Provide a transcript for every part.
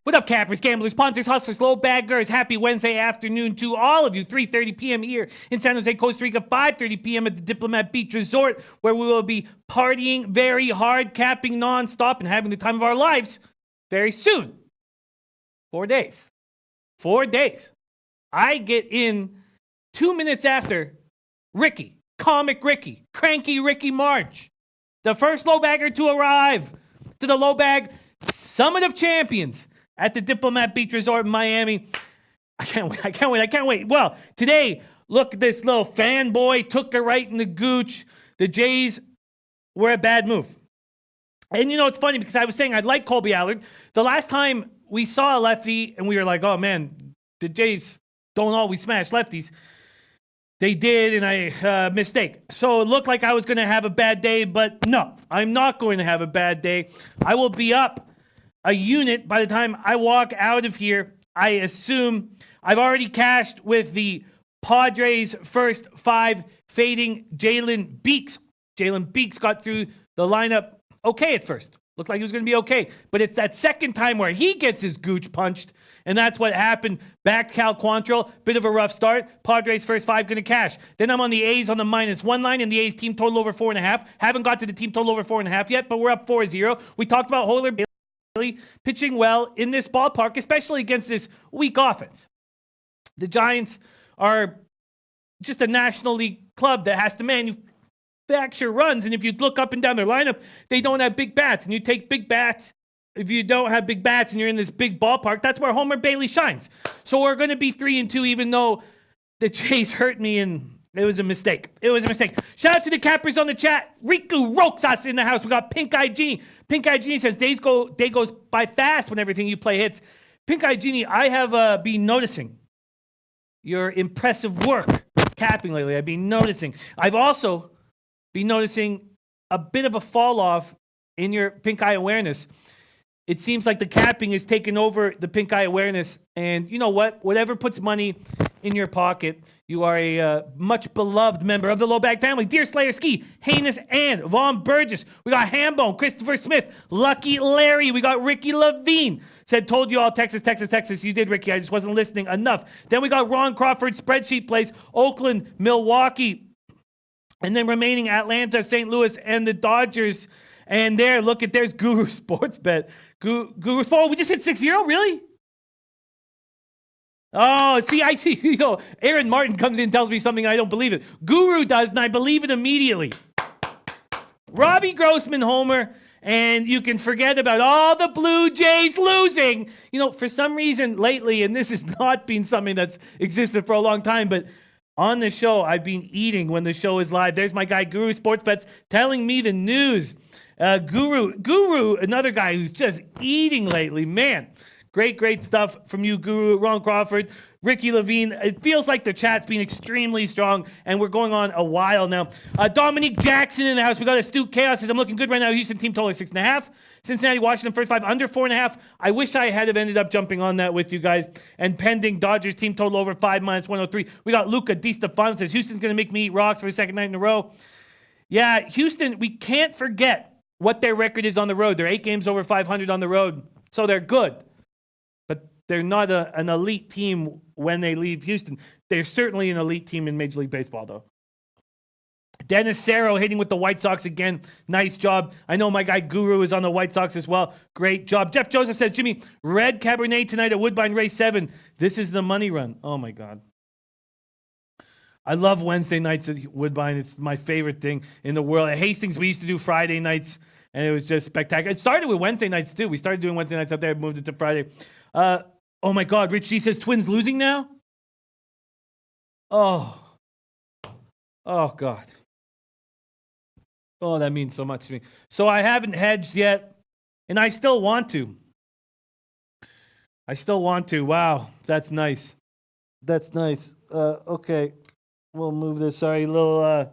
What up, cappers, gamblers, punters, hustlers, low baggers? Happy Wednesday afternoon to all of you. 3:30 p.m. here in San Jose, Costa Rica. 5:30 p.m. at the Diplomat Beach Resort, where we will be partying very hard, capping nonstop, and having the time of our lives very soon. 4 days. 4 days. I get in 2 minutes after Ricky, Comic Ricky, Cranky Ricky March, the first low bagger to arrive to the low bag Summit of Champions at the Diplomat Beach Resort in Miami. I can't wait. Well, today, look at this little fanboy, took her right in the gooch. The Jays were a bad move. And you know, it's funny because I was saying I like Colby Allard. The last time we saw a lefty and we were like, oh man, the Jays don't always smash lefties. They did, and I mistake. So it looked like I was going to have a bad day, but no, I'm not going to have a bad day. I will be up a unit by the time I walk out of here. I assume I've already cashed with the Padres' first five fading Jalen Beeks. Jalen Beeks got through the lineup okay at first. Looked like he was going to be okay. But it's that second time where he gets his gooch punched, and that's what happened. Back Cal Quantrill, bit of a rough start. Padres' first five going to cash. Then I'm on the A's on the -1 line, and the A's team total over 4.5. Haven't got to the team total over 4.5 yet, but we're up 4-0. We talked about Holler Bailey pitching well in this ballpark, especially against this weak offense. The Giants are just a National League club that has to manufacture runs, and if you look up and down their lineup, they don't have big bats, and you take big bats. If you don't have big bats and you're in this big ballpark, that's where Homer Bailey shines. So we're going to be 3-2, even though the Jays hurt me, and it was a mistake. Shout out to the cappers on the chat. Riku Roxas in the house. We got Pink Eye Genie. Pink Eye Genie says, day goes by fast when everything you play hits. Pink Eye Genie, I have been noticing your impressive work capping lately. I've been noticing. I've also been noticing a bit of a fall off in your pink eye awareness. It seems like the capping is taking over the pink eye awareness. And you know what? Whatever puts money in your pocket, you are a much beloved member of the Low Bag family. Deer Slayer Ski, Heinous and Vaughn Burgess. We got Hambone, Christopher Smith, Lucky Larry. We got Ricky Levine. Said, told you all, Texas, Texas, Texas. You did, Ricky. I just wasn't listening enough. Then we got Ron Crawford, Spreadsheet Plays, Oakland, Milwaukee. And then remaining Atlanta, St. Louis, and the Dodgers. And there, look at, there's Guru Sports Bet. Guru Sports, oh, we just hit 6-0? Really? Oh, see, I see. You know, Aaron Martin comes in and tells me something I don't believe it. Guru does, and I believe it immediately. Robbie Grossman homer, and you can forget about all the Blue Jays losing. You know, for some reason lately, and this has not been something that's existed for a long time, but on the show, I've been eating when the show is live. There's my guy, Guru Sports Bets, telling me the news. Guru, another guy who's just eating lately. Man, great stuff from you, Guru. Ron Crawford, Ricky Levine. It feels like the chat's been extremely strong, and we're going on a while now. Dominique Jackson in the house. We got Astute Chaos. Says, I'm looking good right now. Houston team total 6.5. Cincinnati, Washington, first five under 4.5. I wish I had have ended up jumping on that with you guys. And pending Dodgers team total over 5 -103. We got Luca DiStefano. Says, Houston's going to make me eat rocks for a second night in a row. Yeah, Houston, we can't forget what their record is on the road. They're 8 games over 500 on the road. So they're good. But they're not an elite team when they leave Houston. They're certainly an elite team in Major League Baseball, though. Dennis Serro hitting with the White Sox again. Nice job. I know my guy Guru is on the White Sox as well. Great job. Jeff Joseph says, Jimmy, red Cabernet tonight at Woodbine Race 7. This is the money run. Oh, my God. I love Wednesday nights at Woodbine. It's my favorite thing in the world. At Hastings, we used to do Friday nights, and it was just spectacular. It started with Wednesday nights, too. We started doing Wednesday nights up there, moved it to Friday. Oh, my God. Rich G says, Twins losing now? Oh, God. Oh, that means so much to me. So I haven't hedged yet, and I still want to. Wow, that's nice. That's nice. Okay. We'll move this. Sorry, little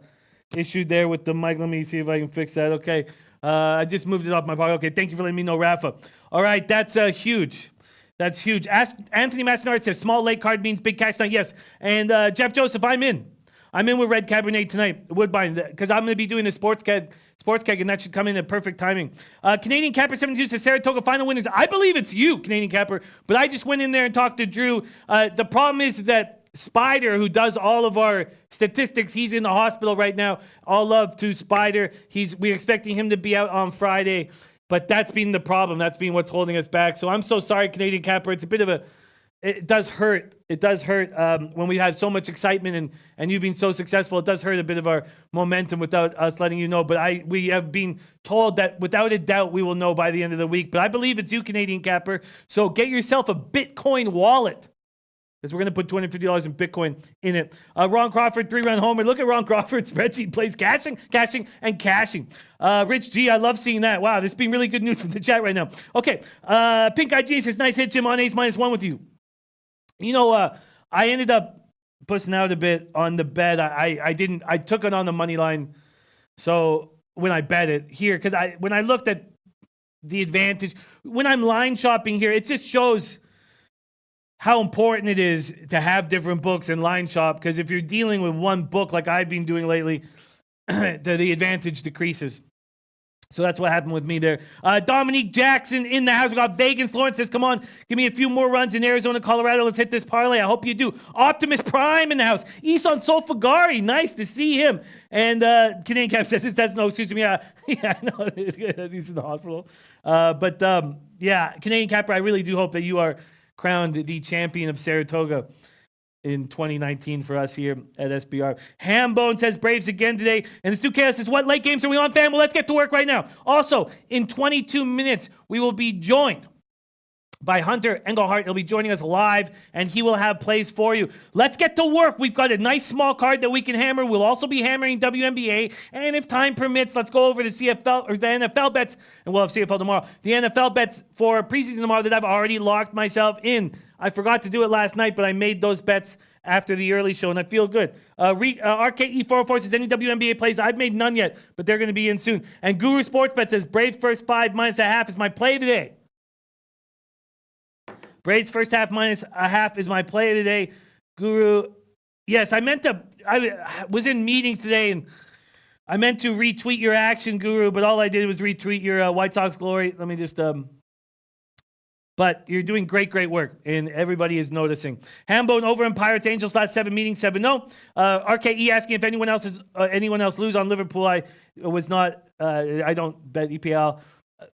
issue there with the mic. Let me see if I can fix that. Okay. I just moved it off my pocket. Okay, thank you for letting me know, Rafa. All right, that's huge. That's huge. Anthony Mastinard says small late card means big cash night. Yes. And Jeff Joseph, I'm in. I'm in with Red Cabernet tonight, Woodbine, because I'm going to be doing the sports keg, and that should come in at perfect timing. Canadian Capper 72 says Saratoga final winners. I believe it's you, Canadian Capper, but I just went in there and talked to Drew. The problem is that Spider, who does all of our statistics, he's in the hospital right now. All love to Spider. We're expecting him to be out on Friday, but that's been the problem. That's been what's holding us back. So I'm so sorry, Canadian Capper. It's a bit of a... It does hurt. It does hurt when we have so much excitement and you've been so successful. It does hurt a bit of our momentum without us letting you know. But we have been told that without a doubt we will know by the end of the week. But I believe it's you, Canadian Capper. So get yourself a Bitcoin wallet, because we're going to put $250 in Bitcoin in it. Ron Crawford, 3-run homer. Look at Ron Crawford's spreadsheet. Plays cashing, and cashing. Rich G, I love seeing that. Wow, this is being really good news from the chat right now. Okay, Pink IG says, nice hit, Jim, on ace -1 with you. You know, I ended up pushing out a bit on the bet. I took it on the money line. So when I bet it here, because when I looked at the advantage, when I'm line shopping here, it just shows how important it is to have different books and line shop. Because if you're dealing with one book like I've been doing lately, the advantage decreases. So that's what happened with me there. Dominique Jackson in the house. We got Vegas. Lawrence says, come on, give me a few more runs in Arizona, Colorado. Let's hit this parlay. I hope you do. Optimus Prime in the house. Isan Solfagari. Nice to see him. And Canadian Cap says, that's no excuse me. Yeah, no, he's in the hospital. Yeah, Canadian Capper, I really do hope that you are crowned the champion of Saratoga in 2019 for us here at SBR. Hambone says Braves again today. And the Stu Chaos says, what late games are we on, fam? Well, let's get to work right now. Also, in 22 minutes, we will be joined by Hunter Engelhardt. He'll be joining us live, and he will have plays for you. Let's get to work. We've got a nice small card that we can hammer. We'll also be hammering WNBA, and if time permits, let's go over the CFL or the NFL bets, and we'll have CFL tomorrow. The NFL bets for preseason tomorrow that I've already locked myself in. I forgot to do it last night, but I made those bets after the early show, and I feel good. RKE404 says, any WNBA plays? I've made none yet, but they're going to be in soon. And Guru Sports Bet says, Braves first 5 -1/2 is my play today. Braves first half -1/2 is my play today. Guru, yes, I was in meetings today, and I meant to retweet your action, Guru, but all I did was retweet your White Sox glory. Let me just... But you're doing great work, and everybody is noticing. Hambone over in Pirates Angels last 7 meetings, 7-0. RKE asking if anyone else lose on Liverpool. I don't bet EPL.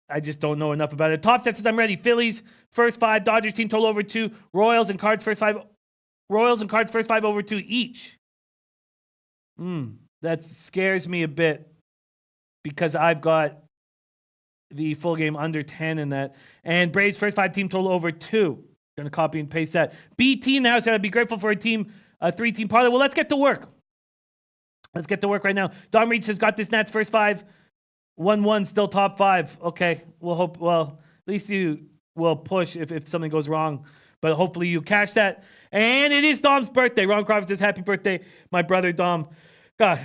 I just don't know enough about it. Top set says I'm ready. Phillies first 5, Dodgers team total over 2, Royals and Cards first 5 over 2 each. That scares me a bit because I've got the full game under 10 in that. And Braves first 5 team total over 2. Gonna copy and paste that. BT now said I'd be grateful for a 3-team parlay. Well, let's get to work. Let's get to work right now. Don Reed says got this Nats first 5. 1-1 still top 5. Okay. We'll hope, well, at least you will push if something goes wrong. But hopefully you catch that. And it is Dom's birthday. Ron Crawford says happy birthday, my brother Dom. God,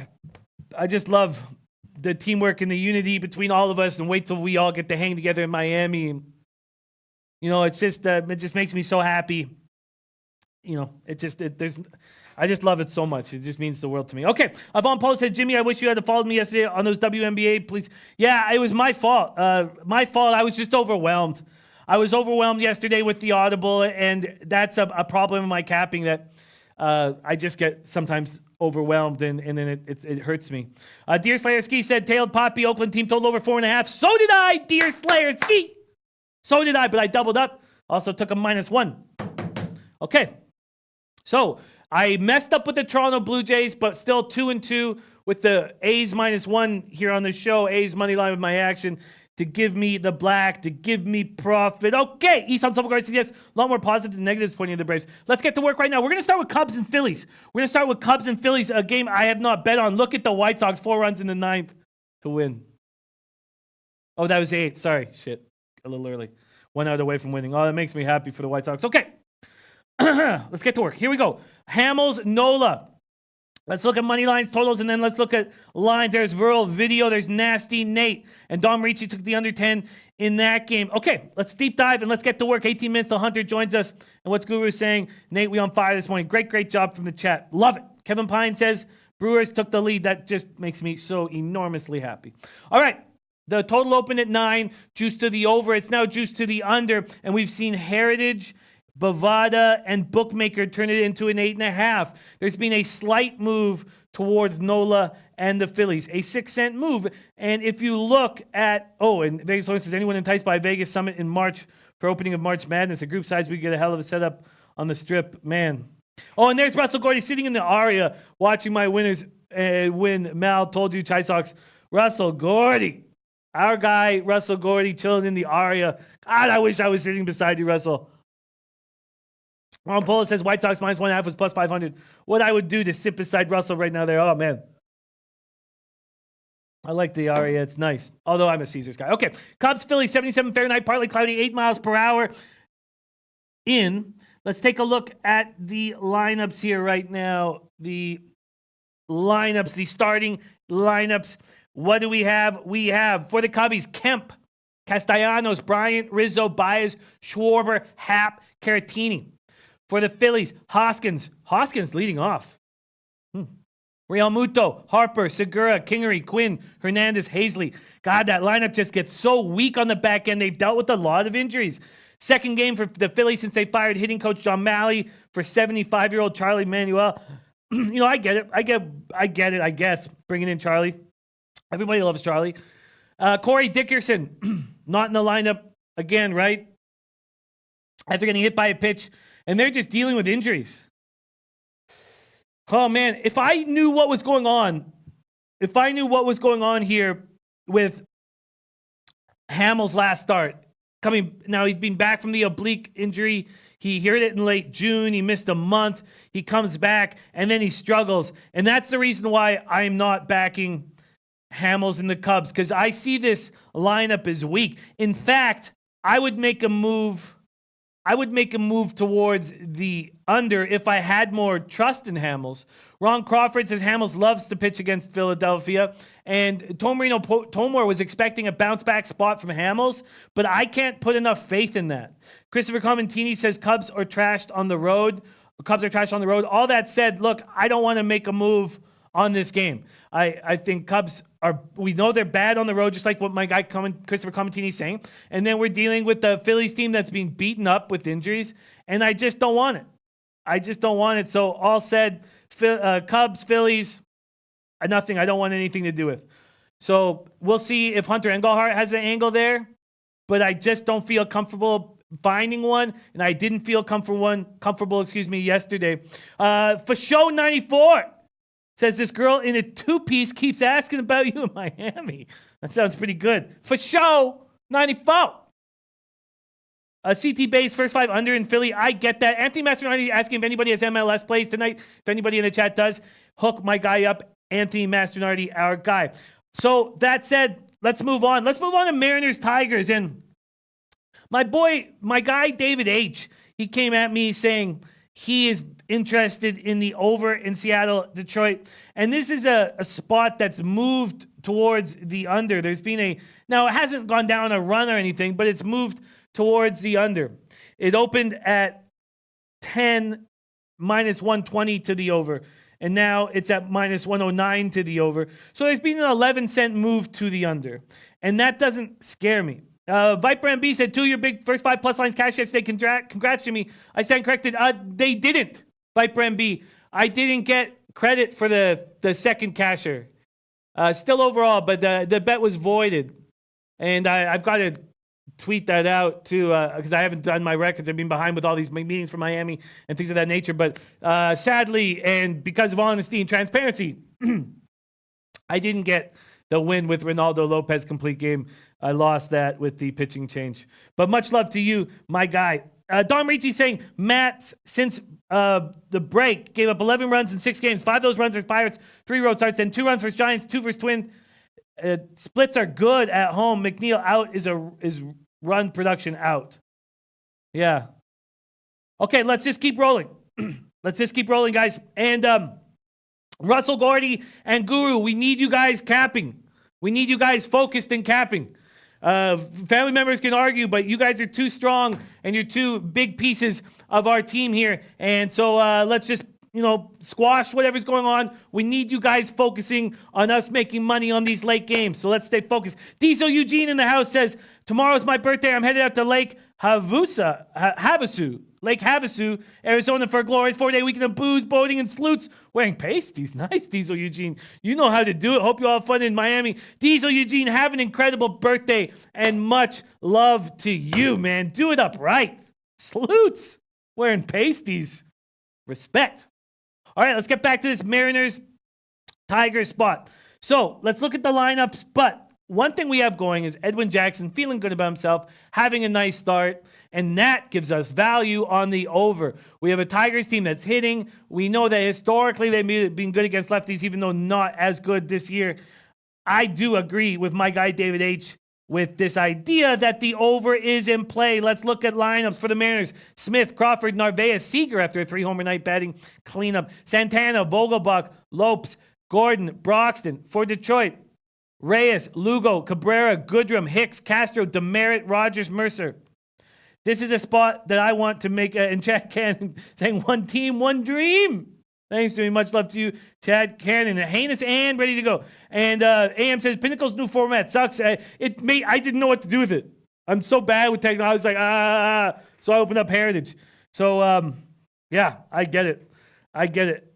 I just love the teamwork and the unity between all of us, and wait till we all get to hang together in Miami. You know, it's just it just makes me so happy. You know, I just love it so much. It just means the world to me. Okay, Avon Post said, Jimmy, I wish you had followed me yesterday on those WNBA, please. Yeah, it was my fault. My fault. I was just overwhelmed. I was overwhelmed yesterday with the Audible, and that's a problem in my capping that I just get sometimes overwhelmed, and then it hurts me. Deer Slayer Ski said, tailed Poppy, Oakland team total over 4.5. So did I, Deer Slayer Ski. So did I, but I doubled up. Also took a -1. Okay. So I messed up with the Toronto Blue Jays, but still 2-2 with the A's -1 here on the show. A's money line with my action to give me the black, to give me profit. Okay, Isan Silvergard says yes. A lot more positives and negatives pointing to the Braves. Let's get to work right now. We're going to start with Cubs and Phillies. A game I have not bet on. Look at the White Sox, 4 runs in the 9th to win. Oh, that was 8. Sorry, shit. A little early. 1 out away from winning. Oh, that makes me happy for the White Sox. Okay. Let's get to work. Here we go. Hamels, Nola. Let's look at money lines, totals, and then let's look at lines. There's Viral Video. There's Nasty Nate. And Dom Ricci took the under 10 in that game. Okay, let's deep dive and let's get to work. 18 minutes till Hunter joins us. And what's Guru saying? Nate, we on fire this morning. Great job from the chat. Love it. Kevin Pine says Brewers took the lead. That just makes me so enormously happy. All right. The total opened at 9, juice to the over. It's now juice to the under. And we've seen Heritage, Bovada, and Bookmaker turn it into an 8.5. There's been a slight move towards Nola and the Phillies, a 6-cent move. And if you look at, and Vegas Lawrence says, anyone enticed by Vegas Summit in March for opening of March Madness, a group size, we get a hell of a setup on the strip, man. Oh, and there's Russell Gordy sitting in the Aria watching my winners win. Mal told you, Chi Sox. Russell Gordy. Our guy, Russell Gordy, chilling in the Aria. God, I wish I was sitting beside you, Russell. Ron Polo says White Sox minus 1.5 was plus 500. What I would do to sit beside Russell right now there. Oh, man. I like the Aria. It's nice. Although I'm a Caesars guy. Okay. Cubs, Phillies, 77 Fahrenheit, partly cloudy, 8 miles per hour in. Let's take a look at the lineups here right now. The lineups, the starting lineups. What do we have? We have, for the Cubbies, Kemp, Castellanos, Bryant, Rizzo, Baez, Schwarber, Happ, Caratini. For the Phillies, Hoskins leading off. Real Muto, Harper, Segura, Kingery, Quinn, Hernandez, Hazley. God, that lineup just gets so weak on the back end. They've dealt with a lot of injuries. Second game for the Phillies since they fired hitting coach John Malley for 75-year-old Charlie Manuel. I get it. I get it, I guess, bringing in Charlie. Everybody loves Charlie. Corey Dickerson, not in the lineup again, right? After getting hit by a pitch, and they're just dealing with injuries. Oh, man, if I knew what was going on here with Hamel's last start, now he's been back from the oblique injury. He hurt it in late June. He missed a month. He comes back, and then he struggles. And that's the reason why I'm not backing Hamels and the Cubs, because I see this lineup as weak. In fact, I would make a move towards the under if I had more trust in Hamels. Ron Crawford says Hamels loves to pitch against Philadelphia, and Tomor was expecting a bounce-back spot from Hamels, but I can't put enough faith in that. Christopher Comantini says Cubs are trashed on the road. All that said, look, I don't want to make a move on this game. I think Cubs we know they're bad on the road, just like what my guy Christopher Comantini is saying. And then we're dealing with the Phillies team that's being beaten up with injuries, and I just don't want it. So all said, Cubs, Phillies, nothing. I don't want anything to do with. So we'll see if Hunter Engelhardt has an angle there, but I just don't feel comfortable finding one, and I didn't feel comfortable yesterday. For show 94. Says this girl in a 2-piece keeps asking about you in Miami. That sounds pretty good. For show 94. CT base, first 5 under in Philly. I get that. Anthony Mastronardi asking if anybody has MLS plays tonight. If anybody in the chat does, hook my guy up. Anthony Mastronardi, our guy. So that said, let's move on. Let's move on to Mariners Tigers. And my guy David H., he came at me saying he is interested in the over in Seattle, Detroit. And this is a spot that's moved towards the under. There's been now it hasn't gone down a run or anything, but it's moved towards the under. It opened at 10, minus 120 to the over. And now it's at minus 109 to the over. So there's been an 11-cent move to the under. And that doesn't scare me. Viper MB said, 2 of your big first 5 plus lines cash yesterday. Congrats, Jimmy. I stand corrected. They didn't. Viper MB. I didn't get credit for the second casher. Still overall, but the bet was voided. And I've got to tweet that out too, because I haven't done my records. I've been behind with all these meetings for Miami and things of that nature. But sadly, and because of honesty and transparency, I didn't get the win with Ronaldo Lopez complete game. I lost that with the pitching change. But much love to you, my guy. Don Ricci saying, Matt, since the break, gave up 11 runs in 6 games. 5 of those runs for Pirates, 3 road starts, and 2 runs for Giants, 2 for Twins. Splits are good at home. McNeil out is run production out. Yeah. Okay, let's just keep rolling. Let's just keep rolling, guys. And Russell Gordy and Guru, we need you guys capping. We need you guys focused in capping. Family members can argue, but you guys are too strong and you're two big pieces of our team here. And so let's just, squash whatever's going on. We need you guys focusing on us making money on these late games. So let's stay focused. Diesel Eugene in the house says, tomorrow's my birthday. I'm headed out to Lake Havasu, Arizona for a glorious 4-day weekend of booze, boating, and sleuths. Wearing pasties. Nice, Diesel Eugene. You know how to do it. Hope you all have fun in Miami. Diesel Eugene, have an incredible birthday and much love to you, man. Do it up right. Sleuths. Wearing pasties. Respect. All right, let's get back to this Mariners-Tigers spot. So let's look at the lineups, but one thing we have going is Edwin Jackson feeling good about himself, having a nice start, and that gives us value on the over. We have a Tigers team that's hitting. We know that historically they've been good against lefties, even though not as good this year. I do agree with my guy David H. with this idea that the over is in play. Let's look at lineups for the Mariners. Smith, Crawford, Narvaez, Seager after a 3-homer night batting cleanup. Santana, Vogelbach, Lopes, Gordon, Broxton. For Detroit, Reyes, Lugo, Cabrera, Goodrum, Hicks, Castro, Demerit, Rogers, Mercer. This is a spot that I want to make, and Chad Cannon saying, one team, one dream. Thanks to me. Much love to you, Chad Cannon. Heinous and ready to go. And AM says, Pinnacle's new format sucks. I didn't know what to do with it. I'm so bad with technology. I was like, So I opened up Heritage. So, yeah, I get it.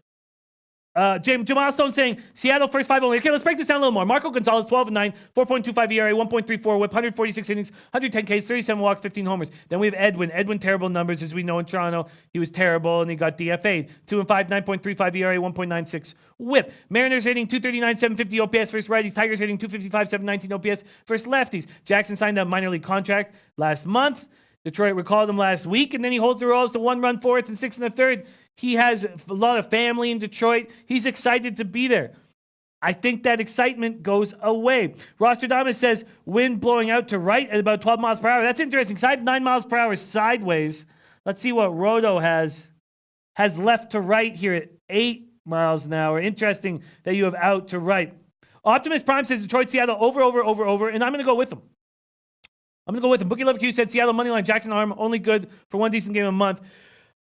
Jamal Stone saying, Seattle first 5 only. Okay, let's break this down a little more. Marco Gonzalez, 12-9, 4.25 ERA, 1.34 whip, 146 innings, 110 Ks, 37 walks, 15 homers. Then we have Edwin. Edwin, terrible numbers, as we know in Toronto. He was terrible, and he got DFA'd. 2-5, 9.35 ERA, 1.96 whip. Mariners hitting 239, 750 OPS versus righties. Tigers hitting 255, 719 OPS versus lefties. Jackson signed a minor league contract last month. Detroit recalled him last week, and then he holds the Royals to 1 run fourths and 6 1/3. He has a lot of family in Detroit. He's excited to be there. I think that excitement goes away. Rostradamus says, wind blowing out to right at about 12 miles per hour. That's interesting. I have 9 miles per hour sideways. Let's see what Roto has left to right here at 8 miles an hour. Interesting that you have out to right. Optimus Prime says Detroit, Seattle, over, and I'm going to go with them. Bookie Love Q said Seattle moneyline, Jackson arm, only good for one decent game a month.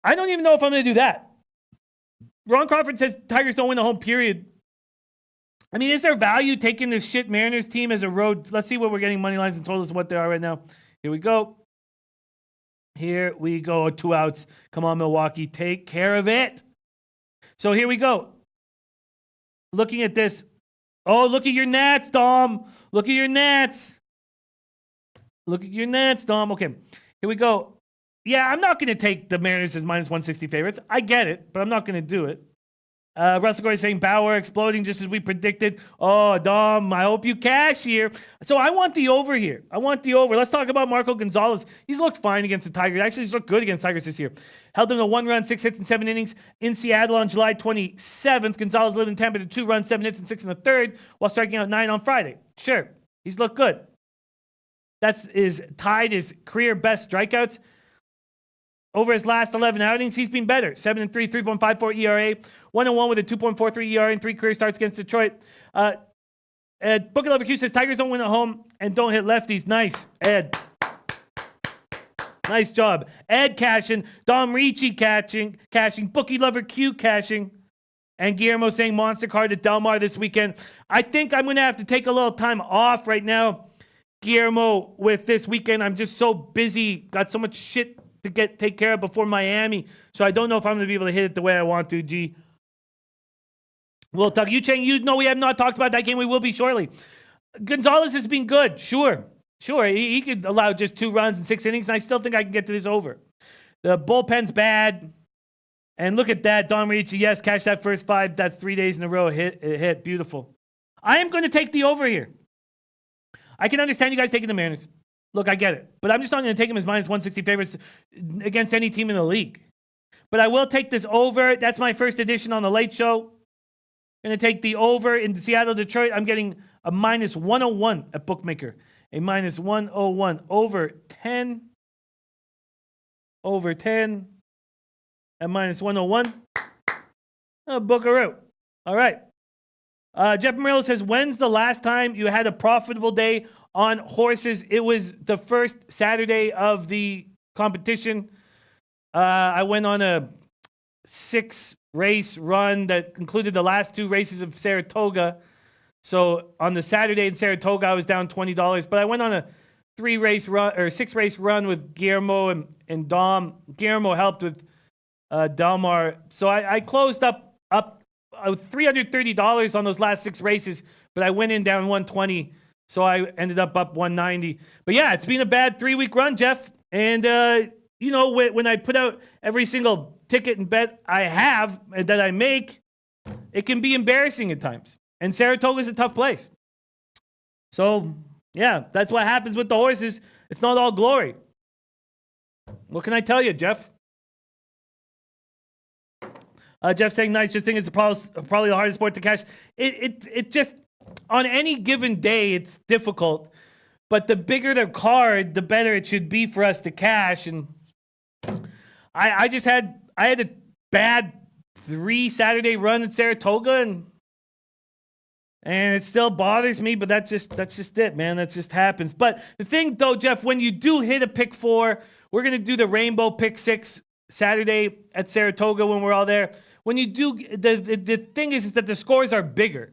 I don't even know if I'm going to do that. Ron Crawford says Tigers don't win the home period. I mean, is there value taking this shit Mariners team as a road? Let's see what we're getting money lines and totals and what they are right now. Here we go. 2 outs. Come on, Milwaukee. Take care of it. So here we go. Looking at this. Oh, look at your Nats, Dom. Look at your Nats, Dom. Okay, here we go. Yeah, I'm not going to take the Mariners as minus 160 favorites. I get it, but I'm not going to do it. Russell Gordy saying Bauer exploding just as we predicted. Oh, Dom, I hope you cash here. So I want the over here. Let's talk about Marco Gonzalez. He's looked fine against the Tigers. Actually, he's looked good against Tigers this year. Held them to 1 run, 6 hits, and 7 innings in Seattle on July 27th. Gonzalez lived in Tampa to 2 runs, 7 hits, and 6 1/3 while striking out 9 on Friday. Sure, he's looked good. That's tied his career best strikeouts. Over his last 11 outings, he's been better. 7-3, 3.54 ERA, 1-1 with a 2.43 ERA and 3 career starts against Detroit. Bookie Lover Q says Tigers don't win at home and don't hit lefties. Nice, Ed. Nice job. Ed cashing, Dom Ricci cashing, Bookie Lover Q cashing, and Guillermo saying monster card at Del Mar this weekend. I think I'm going to have to take a little time off right now, Guillermo, with this weekend. I'm just so busy, got so much shit to take care of before Miami, so I don't know if I'm going to be able to hit it the way I want to, G. We'll talk. Yu Chang, we have not talked about that game. We will be shortly. Gonzalez has been good, sure. He could allow just 2 runs in 6 innings, and I still think I can get to this over. The bullpen's bad, and look at that. Don Ricci, yes, catch that first 5. That's 3 days in a row. It hit. Beautiful. I am going to take the over here. I can understand you guys taking the Mariners. Look, I get it. But I'm just not going to take him as minus 160 favorites against any team in the league. But I will take this over. That's my first edition on the Late Show. Going to take the over in Seattle, Detroit. I'm getting a minus 101 at Bookmaker. A minus 101 over 10. Over 10. at minus 101. Bookaroo. All right. Jeff Murillo says, when's the last time you had a profitable day on horses? It was the first Saturday of the competition. I went on a 6-race run that included the last 2 races of Saratoga. So on the Saturday in Saratoga, I was down $20. But I went on a 6-race run with Guillermo and Dom. Guillermo helped with Delmar. So I closed up $330 on those last 6 races, but I went in down 120, so I ended up 190. But yeah, it's been a bad 3-week run, Jeff. And when I put out every single ticket and bet I have and that I make, it can be embarrassing at times. And Saratoga is a tough place. So yeah, that's what happens with the horses. It's not all glory. What can I tell you, Jeff? Jeff saying nice. Just think it's probably the hardest sport to cash. It just, on any given day, it's difficult. But the bigger the card, the better it should be for us to cash. And I had a bad 3 Saturday run at Saratoga, and it still bothers me. But that's just it, man. That just happens. But the thing, though, Jeff, when you do hit a pick 4, we're gonna do the Rainbow pick 6 Saturday at Saratoga when we're all there. When you do, the thing is that the scores are bigger.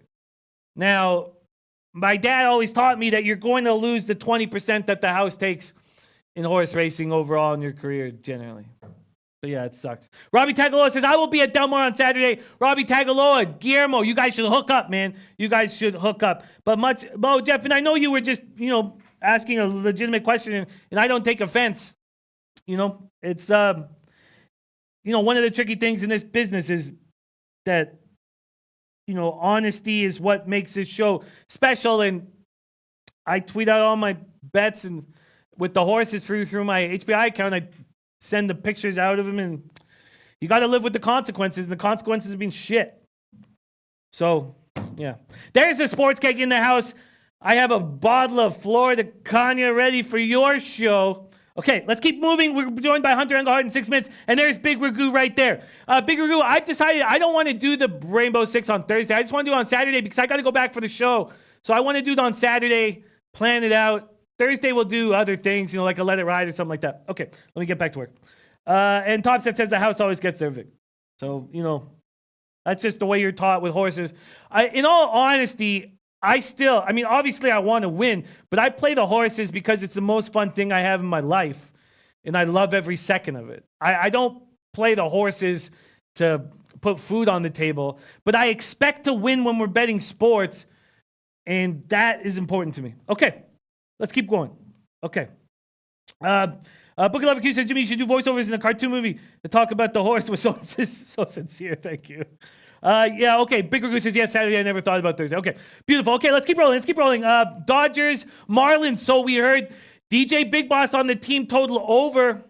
Now, my dad always taught me that you're going to lose the 20% that the house takes in horse racing overall in your career, generally. But yeah, it sucks. Robbie Tagaloa says, I will be at Del Mar on Saturday. Robbie Tagaloa, Guillermo, you guys should hook up, man. You guys should hook up. But Jeff, and I know you were just, asking a legitimate question, and I don't take offense. It's, one of the tricky things in this business is that, honesty is what makes this show special. And I tweet out all my bets and with the horses through my HBI account. I send the pictures out of them, and you got to live with the consequences. And the consequences have been shit. So, yeah. There's a sports cake in the house. I have a bottle of Florida Cognac ready for your show. Okay, let's keep moving. We're joined by Hunter Engelhardt in 6 minutes, and there's Big Ragu right there. Big Ragu, I've decided I don't want to do the Rainbow 6 on Thursday. I just want to do it on Saturday because I got to go back for the show. So I want to do it on Saturday, plan it out. Thursday we'll do other things, like a Let It Ride or something like that. Okay, let me get back to work. And Topset says the house always gets their Vic. So, that's just the way you're taught with horses. In all honesty, obviously I want to win, but I play the horses because it's the most fun thing I have in my life, and I love every second of it. I don't play the horses to put food on the table, but I expect to win when we're betting sports, and that is important to me. Okay, let's keep going. Okay. Book of Love Q says, Jimmy, you should do voiceovers in a cartoon movie to talk about the horse. Was so sincere. Thank you. Yeah, okay. Bigger Goose says, yes, Saturday. I never thought about Thursday. Okay, beautiful. Okay, let's keep rolling. Dodgers, Marlins. So we heard DJ Big Boss on the team total over,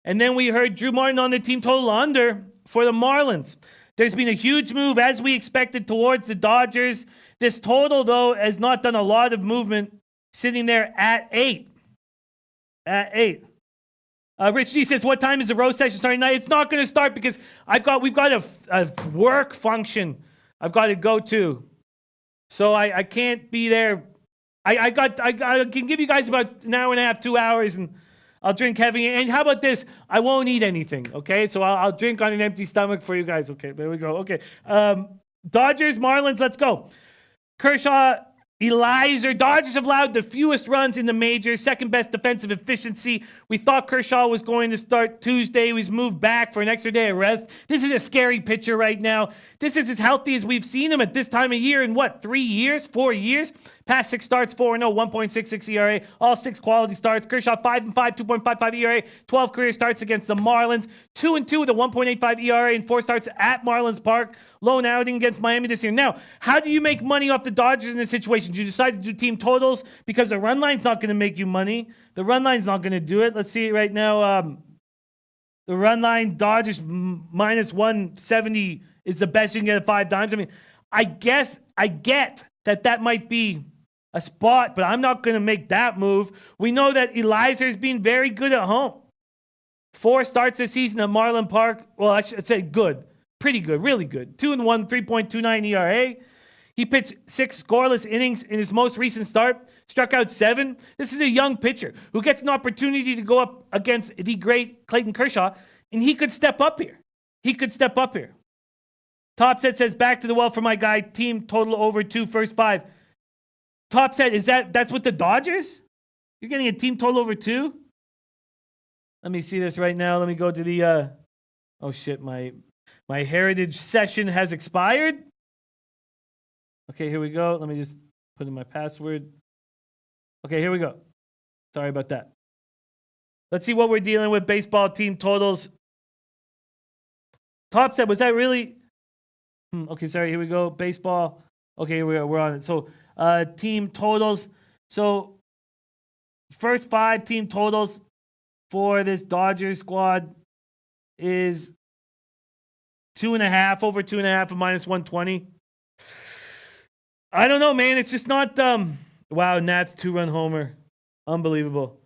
and then we heard Drew Martin on the team total under for the Marlins. There's been a huge move, as we expected, towards the Dodgers. This total, though, has not done a lot of movement, sitting there at 8. Rich G says, what time is the roast session starting tonight? It's not going to start because we've got a work function I've got to go to. So I can't be there. I can give you guys about an hour and a half, 2 hours, and I'll drink heavy. And how about this? I won't eat anything, okay? So I'll drink on an empty stomach for you guys. Okay, there we go. Okay. Dodgers, Marlins, let's go. Kershaw, Elizer. Dodgers have allowed the fewest runs in the majors, second best defensive efficiency. We thought Kershaw was going to start Tuesday. He's moved back for an extra day of rest. This is a scary pitcher right now. This is as healthy as we've seen him at this time of year in 3 years, 4 years? Past 6 starts, 4-0, 1.66 ERA, all 6 quality starts. Kershaw 5-5, 2.55 ERA, 12 career starts against the Marlins, 2-2 with a 1.85 ERA and 4 starts at Marlins Park. Lone outing against Miami this year. Now, how do you make money off the Dodgers in this situation? Do you decide to do team totals because the run line's not going to make you money? The run line's not going to do it. Let's see right now. The run line, Dodgers minus 170 is the best you can get at 5 times. I guess I get that might be a spot, but I'm not going to make that move. We know that Elizer's been very good at home. 4 starts this season at Marlin Park. Well, I should say good. Pretty good. Really good. 2-1, 3.29 ERA. He pitched 6 scoreless innings in his most recent start. Struck out 7. This is a young pitcher who gets an opportunity to go up against the great Clayton Kershaw, and he could step up here. Top Set says, back to the well for my guy. Team total over 2, first 5. Top Set, that's with the Dodgers? You're getting a team total over 2? Let me see this right now. Let me go to the, oh shit, my heritage session has expired. Okay, here we go. Let me just put in my password. Okay, here we go. Sorry about that. Let's see what we're dealing with. Baseball team totals. Top Set, was that really? Okay, sorry, here we go. Baseball. Okay, we're on it. So, team totals. So, first 5 team totals for this Dodgers squad is 2.5, over 2.5 of -120. I don't know, man. It's just not. Wow, Nats 2-run homer. Unbelievable.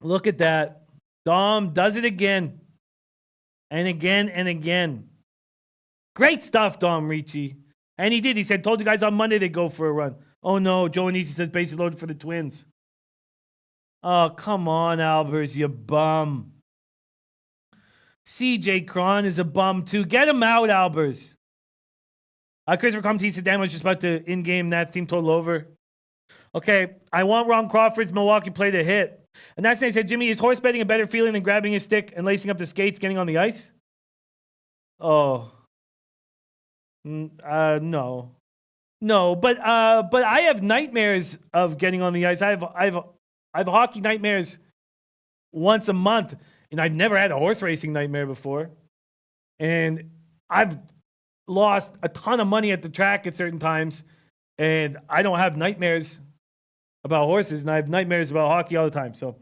Look at that. Dom does it again. And again and again. Great stuff, Dom Ricci. And he did. He said, told you guys on Monday they'd go for a run. Oh, no. Joe Anisi says bases loaded for the Twins. Oh, come on, Albers, you bum. CJ Cron is a bum, too. Get him out, Albers. Christopher Comte said Dan was just about to in-game Nats team total over. Okay, I want Ron Crawford's Milwaukee play to hit. And that's when he said, Jimmy, is horse betting a better feeling than grabbing his stick and lacing up the skates, getting on the ice? Oh. No. No, but I have nightmares of getting on the ice. I have hockey nightmares once a month, and I've never had a horse racing nightmare before. And I've lost a ton of money at the track at certain times, and I don't have nightmares about horses, and I have nightmares about hockey all the time. So,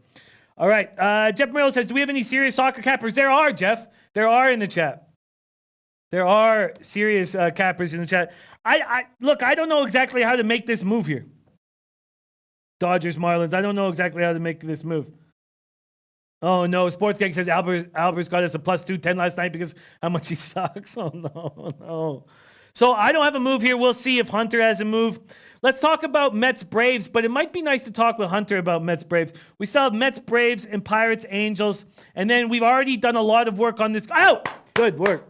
all right. Jeff Murillo says, do we have any serious soccer cappers? There are, Jeff. There are in the chat. There are serious cappers in the chat. Look, I don't know exactly how to make this move here. Dodgers, Marlins. I don't know exactly how to make this move. Oh, no. Sports Gang says Albers got us a +210 last night because how much he sucks. Oh, no. So I don't have a move here. We'll see if Hunter has a move. Let's talk about Mets Braves, but it might be nice to talk with Hunter about Mets Braves. We still have Mets Braves and Pirates Angels, and then we've already done a lot of work on this. Oh, good work.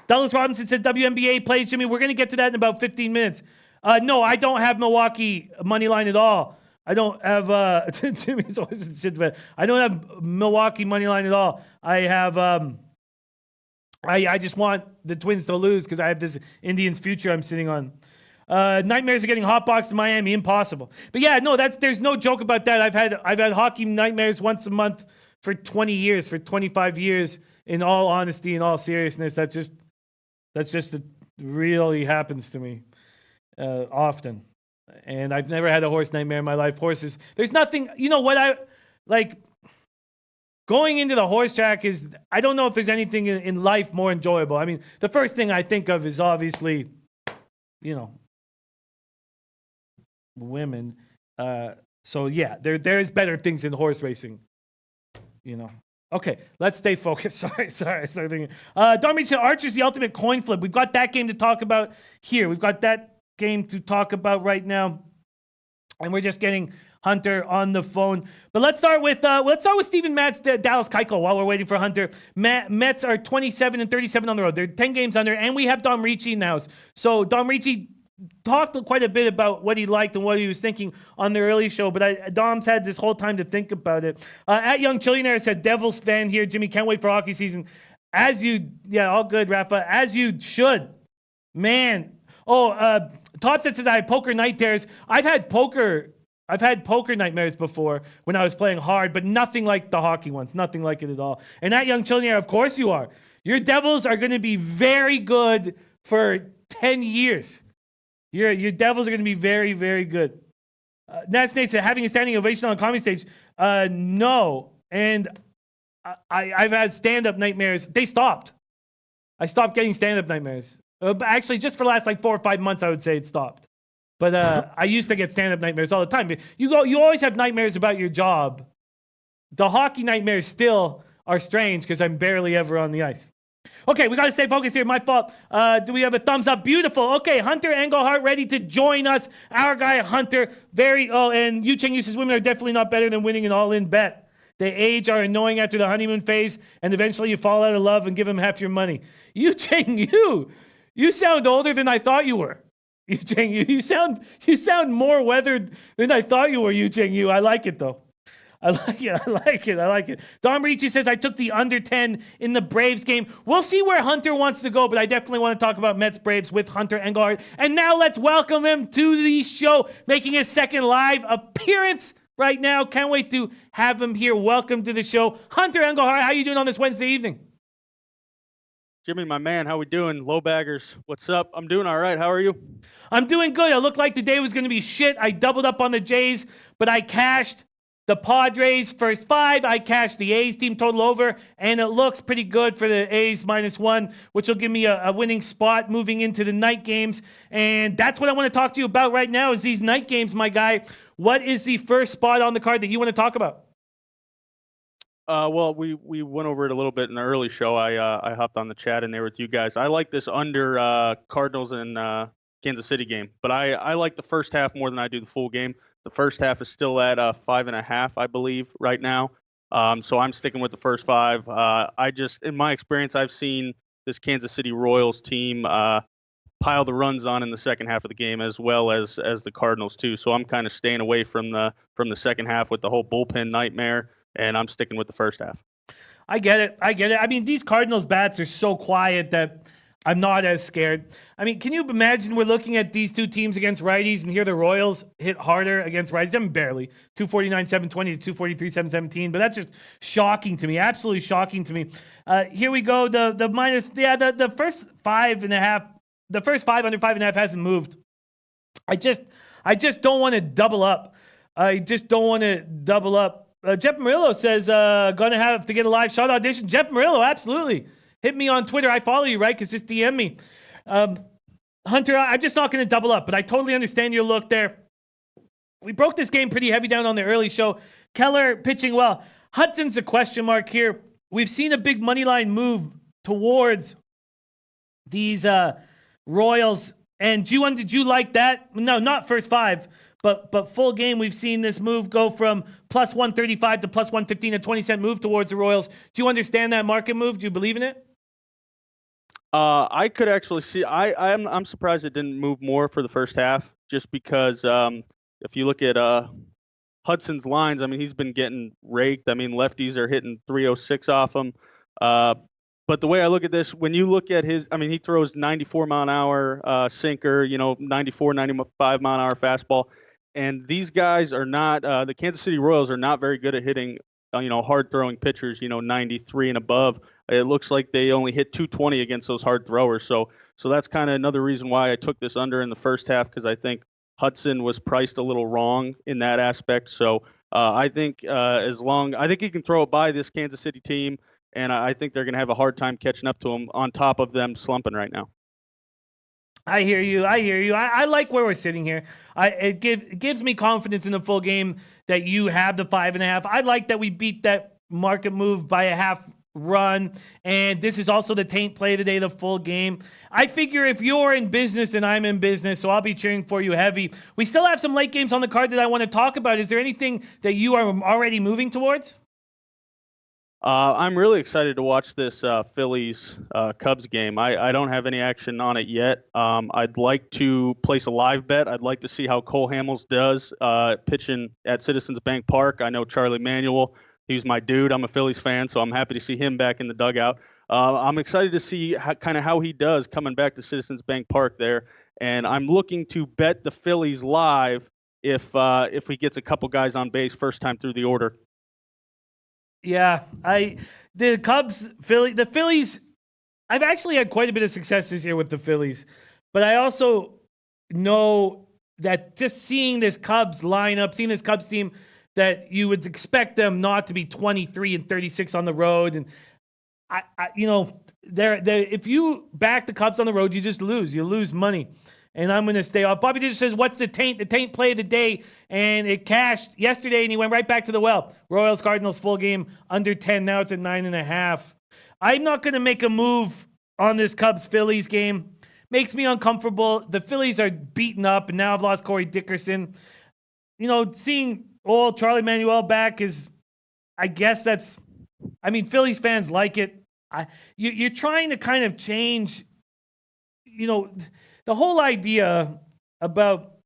Douglas Robinson said WNBA plays. Jimmy, we're going to get to that in about 15 minutes. No, I don't have Milwaukee money line at all. I don't have Jimmy's always shit bad. I don't have Milwaukee money line at all. I have I just want the Twins to lose because I have this Indians future I'm sitting on. Nightmares of getting hotboxed in Miami, impossible. But yeah, no, there's no joke about that. I've had hockey nightmares once a month for 20 years, for 25 years. In all honesty, in all seriousness, that's just it really happens to me often. And I've never had a horse nightmare in my life. Horses, there's nothing, you know what I like going into the horse track is, I don't know if there's anything in life more enjoyable. I mean, the first thing I think of is obviously, women. So yeah, there's better things in horse racing, Okay, let's stay focused. Sorry. I started thinking. Don Reach said Archer's the ultimate coin flip. We've got that game to talk about here. We've got that game to talk about right now, and we're just getting Hunter on the phone. But let's start with Steven Matt's Dallas Keuchel while we're waiting for Hunter. Mets are 27-37 on the road. They're 10 games under, and we have Dom Ricci in the house. So Dom Ricci talked quite a bit about what he liked and what he was thinking on the early show, but Dom's had this whole time to think about it. At Young Chillionaire said, Devils fan here. Jimmy, can't wait for hockey season. All good, Rafa. As you should. Man. Top Set says, I have poker night terrors. I've had poker nightmares before when I was playing hard, but nothing like the hockey ones. Nothing like it at all. And at Young Chillionaire, of course you are. Your Devils are going to be very good for 10 years. Your Devils are going to be very, very good. Nat Snake said, having a standing ovation on a comedy stage. No. And I've had stand-up nightmares. They stopped. I stopped getting stand-up nightmares. But actually, just for the last 4 or 5 months, I would say it stopped. But I used to get stand-up nightmares all the time. You always have nightmares about your job. the hockey nightmares still are strange because I'm barely ever on the ice. Okay, we got to stay focused here. My fault. Do we have a thumbs up? Beautiful. Okay, Hunter Engelhardt ready to join us. Our guy, Hunter. And Yu Cheng Yu says women are definitely not better than winning an all-in bet. They age, are annoying after the honeymoon phase, and eventually you fall out of love and give them half your money. Yu Cheng Yu, you sound older than I thought you were. Yu Cheng Yu, you sound more weathered than I thought you were, Yu Cheng Yu. I like it, though. I like it. Don Ricci says, I took the under 10 in the Braves game. We'll see where Hunter wants to go, but I definitely want to talk about Mets-Braves with Hunter Engelhardt. And now let's welcome him to the show, making his second live appearance right now. Can't wait to have him here. Welcome to the show. Hunter Engelhardt, how you doing on this Wednesday evening? Jimmy, my man, how we doing? Low baggers, what's up? I'm doing all right. How are you? I'm doing good. It looked like the day was going to be shit. I doubled up on the Jays, but I cashed the Padres first 5. I cashed the A's team total over, and it looks pretty good for the A's -1, which will give me a winning spot moving into the night games. And that's what I want to talk to you about right now is these night games, my guy. What is the first spot on the card that you want to talk about? Well, we went over it a little bit in the early show. I hopped on the chat in there with you guys. I like this under Cardinals and Kansas City game, but I like the first half more than I do the full game. The first half is still at 5.5, I believe, right now. So I'm sticking with the first 5. In my experience, I've seen this Kansas City Royals team pile the runs on in the second half of the game, as well as the Cardinals too. So I'm kind of staying away from the second half with the whole bullpen nightmare, and I'm sticking with the first half. I get it. I mean, these Cardinals bats are so quiet that I'm not as scared. I mean, can you imagine we're looking at these two teams against righties and here the Royals hit harder against righties? I mean, barely. 249, 720 to 243, 717. But that's just shocking to me. Absolutely shocking to me. Here we go. The first 5.5, the first 5 under 5.5 hasn't moved. I just don't want to double up. Jeff Murillo says, gonna have to get a live shot audition. Jeff Murillo, absolutely. Hit me on Twitter. I follow you, right? Because just DM me. Hunter, I'm just not going to double up, but I totally understand your look there. We broke this game pretty heavy down on the early show. Keller pitching well. Hudson's a question mark here. We've seen a big money line move towards these Royals. And did you like that? No, not first 5. But full game, we've seen this move go from plus 135 to plus 115, a 20-cent move towards the Royals. Do you understand that market move? Do you believe in it? I could actually see. I'm surprised it didn't move more for the first half, just because if you look at Hudson's lines, I mean, he's been getting raked. I mean, lefties are hitting 306 off him. But the way I look at this, when you look at he throws 94 mile an hour sinker, 94, 95 mile an hour fastball. And these guys are not, the Kansas City Royals are not very good at hitting, hard throwing pitchers, 93 and above. It looks like they only hit 220 against those hard throwers. So that's kind of another reason why I took this under in the first half, because I think Hudson was priced a little wrong in that aspect. So I think I think he can throw it by this Kansas City team, and I think they're going to have a hard time catching up to him on top of them slumping right now. I hear you. I like where we're sitting here. It gives me confidence in the full game that you have the 5.5. I like that we beat that market move by a half run, and this is also the taint play today, the full game. I figure if you're in business and I'm in business, so I'll be cheering for you heavy. We still have some late games on the card that I want to talk about. Is there anything that you are already moving towards? I'm really excited to watch this Phillies Cubs game. I don't have any action on it yet. I'd like to place a live bet. I'd like to see how Cole Hamels does pitching at Citizens Bank Park. I know Charlie Manuel. He's my dude. I'm a Phillies fan, so I'm happy to see him back in the dugout. I'm excited to see how he does coming back to Citizens Bank Park there. And I'm looking to bet the Phillies live if he gets a couple guys on base first time through the order. Yeah, the Phillies, I've actually had quite a bit of success this year with the Phillies, but I also know that just seeing this Cubs lineup, seeing this Cubs team, that you would expect them not to be 23-36 on the road. And if you back the Cubs on the road, you just lose. You lose money. and I'm going to stay off. Bobby Digital says, what's the taint? The taint play of the day, and it cashed yesterday, and he went right back to the well. Royals, Cardinals, full game, under 10. Now it's at 9.5. I'm not going to make a move on this Cubs-Phillies game. Makes me uncomfortable. The Phillies are beaten up, and now I've lost Corey Dickerson. You know, seeing old Charlie Manuel back is, I guess that's, I mean, Phillies fans like it. You're trying to kind of change, you know, the whole idea about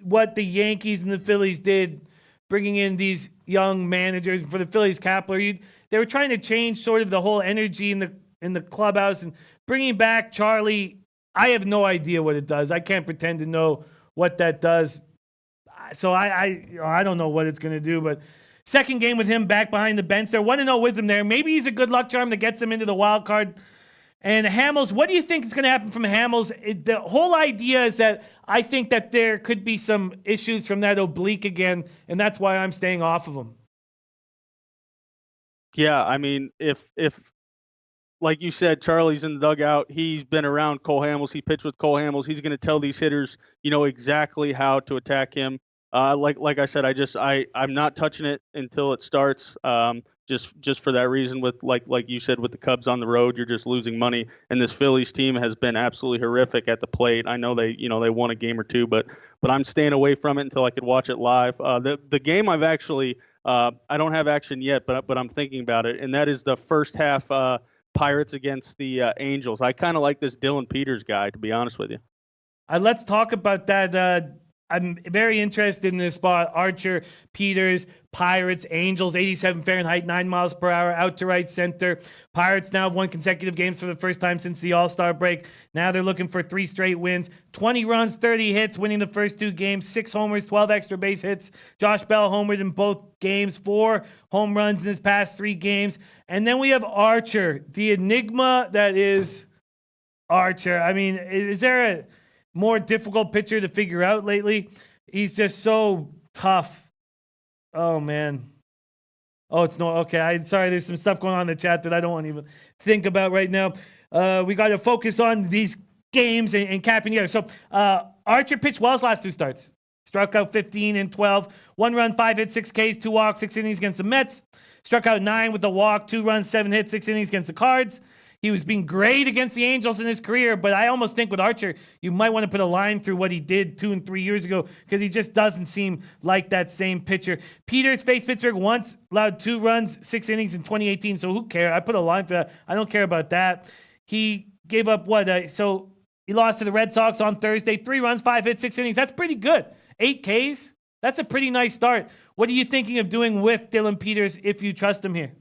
what the Yankees and the Phillies did, bringing in these young managers for the Phillies. Kapler, they were trying to change sort of the whole energy in the clubhouse, and bringing back Charlie. I have no idea what it does. I can't pretend to know what that does. So I don't know what it's going to do, but second game with him back behind the bench. They're 1-0 with him there. Maybe he's a good luck charm that gets him into the wild card. And Hamels, what do you think is going to happen from Hamels? The whole idea is that I think that there could be some issues from that oblique again, and that's why I'm staying off of him. Yeah, I mean, if like you said, Charlie's in the dugout. He's been around Cole Hamels. He pitched with Cole Hamels. He's going to tell these hitters, you know, exactly how to attack him. Like I said, I'm not touching it until it starts. Just for that reason, with like you said, with the Cubs on the road, you're just losing money. And this Phillies team has been absolutely horrific at the plate. I know they won a game or two, but I'm staying away from it until I could watch it live. The game I've actually I don't have action yet, but I'm thinking about it, and that is the first half Pirates against the Angels. I kind of like this Dylan Peters guy, to be honest with you. Let's talk about that. I'm very interested in this spot. Archer, Peters, Pirates, Angels, 87 Fahrenheit, 9 miles per hour, out to right center. Pirates now have won consecutive games for the first time since the All-Star break. Now they're looking for 3 straight wins. 20 runs, 30 hits, winning the first 2 games. 6 homers, 12 extra base hits. Josh Bell homered in both games. 4 home runs in his past 3 games. And then we have Archer, the enigma that is Archer. I mean, is there a more difficult pitcher to figure out lately? He's just so tough. Oh, man. Oh, it's no, okay. I'm sorry. There's some stuff going on in the chat that I don't want to even think about right now. We got to focus on these games and capping together. So Archer pitched well his last 2 starts. Struck out 15 and 12. 1 run, 5 hits, 6 Ks, 2 walks, 6 innings against the Mets. Struck out 9 with a walk, 2 runs, 7 hits, 6 innings against the Cards. He was being great against the Angels in his career, but I almost think with Archer, you might want to put a line through what he did 2 and 3 years ago, because he just doesn't seem like that same pitcher. Peters faced Pittsburgh once, allowed 2 runs, 6 innings in 2018, so who cares? I put a line for that. I don't care about that. He gave up so he lost to the Red Sox on Thursday, 3 runs, 5 hits, 6 innings. That's pretty good. 8 Ks. That's a pretty nice start. What are you thinking of doing with Dylan Peters if you trust him here?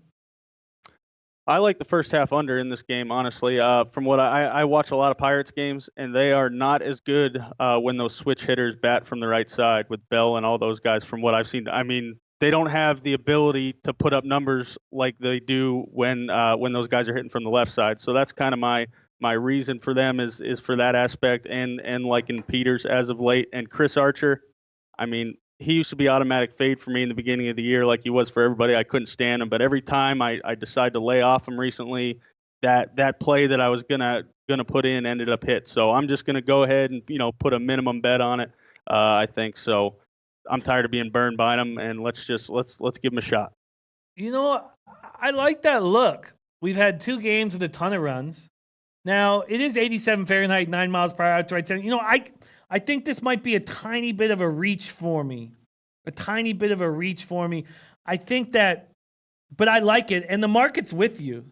I like the first half under in this game, honestly. From what I watch a lot of Pirates games, and they are not as good when those switch hitters bat from the right side with Bell and all those guys. From what I've seen, I mean, they don't have the ability to put up numbers like they do when those guys are hitting from the left side. So that's kind of my reason for them is for that aspect, and like in Peters as of late, and Chris Archer. I mean, he used to be automatic fade for me in the beginning of the year, like he was for everybody. I couldn't stand him, but every time I decided to lay off him recently, that play that I was gonna put in ended up hit. So I'm just gonna go ahead and put a minimum bet on it. I think so. I'm tired of being burned by him, and let's give him a shot. I like that look. We've had 2 games with a ton of runs. Now it is 87 Fahrenheit, 9 miles per hour out to right center. I think this might be a tiny bit of a reach for me. I think that, but I like it. And the market's with you.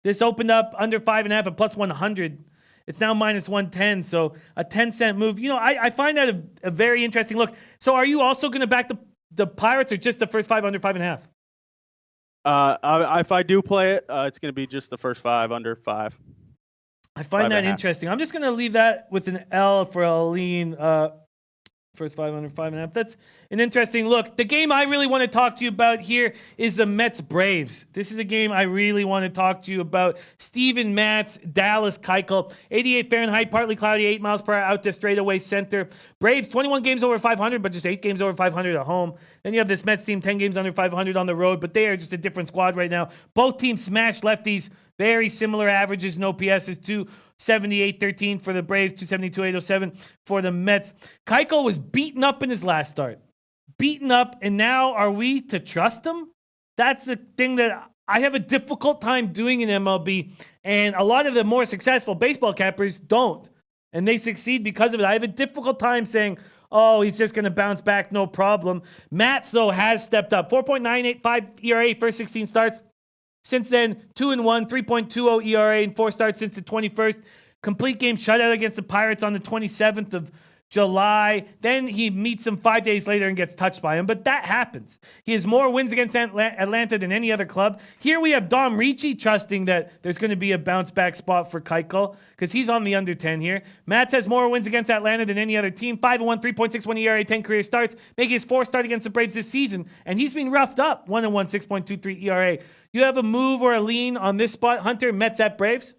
This opened up under 5.5 at plus 100. It's now minus 110. So a 10-cent move. I find that a very interesting look. So are you also going to back the Pirates, or just the first 5 under 5.5? If I do play it, it's going to be just the first 5 under 5. I find that interesting. I'm just going to leave that with an L for a lean. First 5 under 5.5. That's an interesting look. The game I really want to talk to you about here is the Mets Braves. This is a game I really want to talk to you about. Steven Matz, Dallas Keuchel, 88 Fahrenheit, partly cloudy, 8 miles per hour out to straightaway center. Braves, 21 games over 500, but just 8 games over 500 at home. Then you have this Mets team, 10 games under 500 on the road, but they are just a different squad right now. Both teams smashed lefties Very similar averages, no PSs, 278-13 for the Braves, 272-807 for the Mets. Keuchel was beaten up in his last start. Beaten up, and now are we to trust him? That's the thing that I have a difficult time doing in MLB, and a lot of the more successful baseball cappers don't, and they succeed because of it. I have a difficult time saying, oh, he's just going to bounce back, no problem. Matz, though, has stepped up. 4.985 ERA, first 16 starts. Since then, 2-1, 3.20 ERA in 4 starts since the 21st. Complete game shutout against the Pirates on the 27th of July. Then he meets them 5 days later and gets touched by him. But that happens. He has more wins against Atlanta than any other club. Here we have Dom Ricci trusting that there's going to be a bounce back spot for Keuchel because he's on the under 10 here. Matz has more wins against Atlanta than any other team. 5-1, 3.61 ERA, 10 career starts, making his 4th start against the Braves this season. And he's been roughed up. 1-1, 6.23 ERA. You have a move or a lean on this spot, Hunter? Mets at Braves?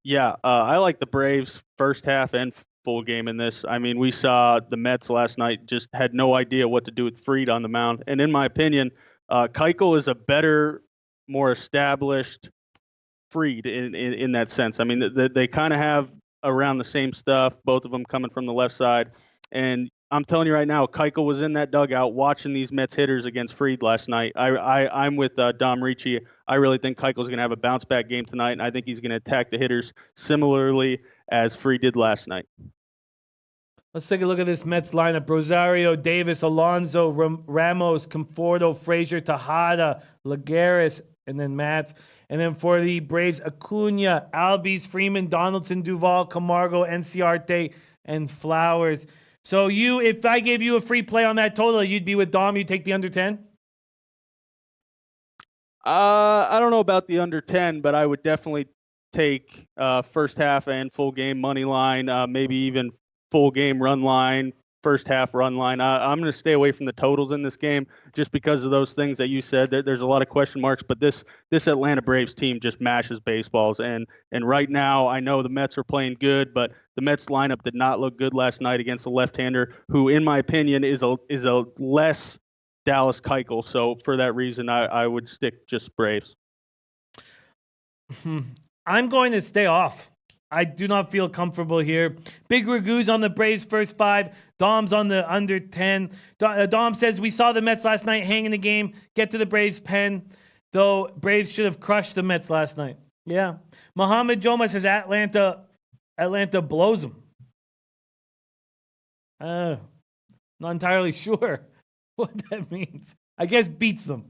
Yeah, I like the Braves first half and full game in this. I mean, we saw the Mets last night just had no idea what to do with Fried on the mound. And in my opinion, Keuchel is a better, more established Fried in that sense. I mean, they kind of have around the same stuff, both of them coming from the left side. And I'm telling you right now, Keuchel was in that dugout watching these Mets hitters against Fried last night. I'm with Dom Ricci. I really think Keuchel's going to have a bounce-back game tonight, and I think he's going to attack the hitters similarly as Fried did last night. Let's take a look at this Mets lineup. Rosario, Davis, Alonso, Ramos, Conforto, Frazier, Tejada, Lagares, and then Matz. And then for the Braves, Acuna, Albies, Freeman, Donaldson, Duvall, Camargo, Enciarte, and Flowers. So if I gave you a free play on that total, you'd be with Dom, you'd take the under 10? I don't know about the under 10, but I would definitely take first half and full game money line, maybe even full game run line, first half run line. I'm going to stay away from the totals in this game just because of those things that you said. There's a lot of question marks, but this Atlanta Braves team just mashes baseballs. And right now, I know the Mets are playing good, but the Mets lineup did not look good last night against a left-hander who, in my opinion, is a less Dallas Keuchel. So for that reason, I would stick just Braves. I'm going to stay off. I do not feel comfortable here. Big Ragu's on the Braves first 5. Dom's on the under 10. Dom says, we saw the Mets last night hang in the game, get to the Braves pen, though Braves should have crushed the Mets last night. Yeah. Muhammad Joma says Atlanta blows them. Not entirely sure what that means. I guess beats them.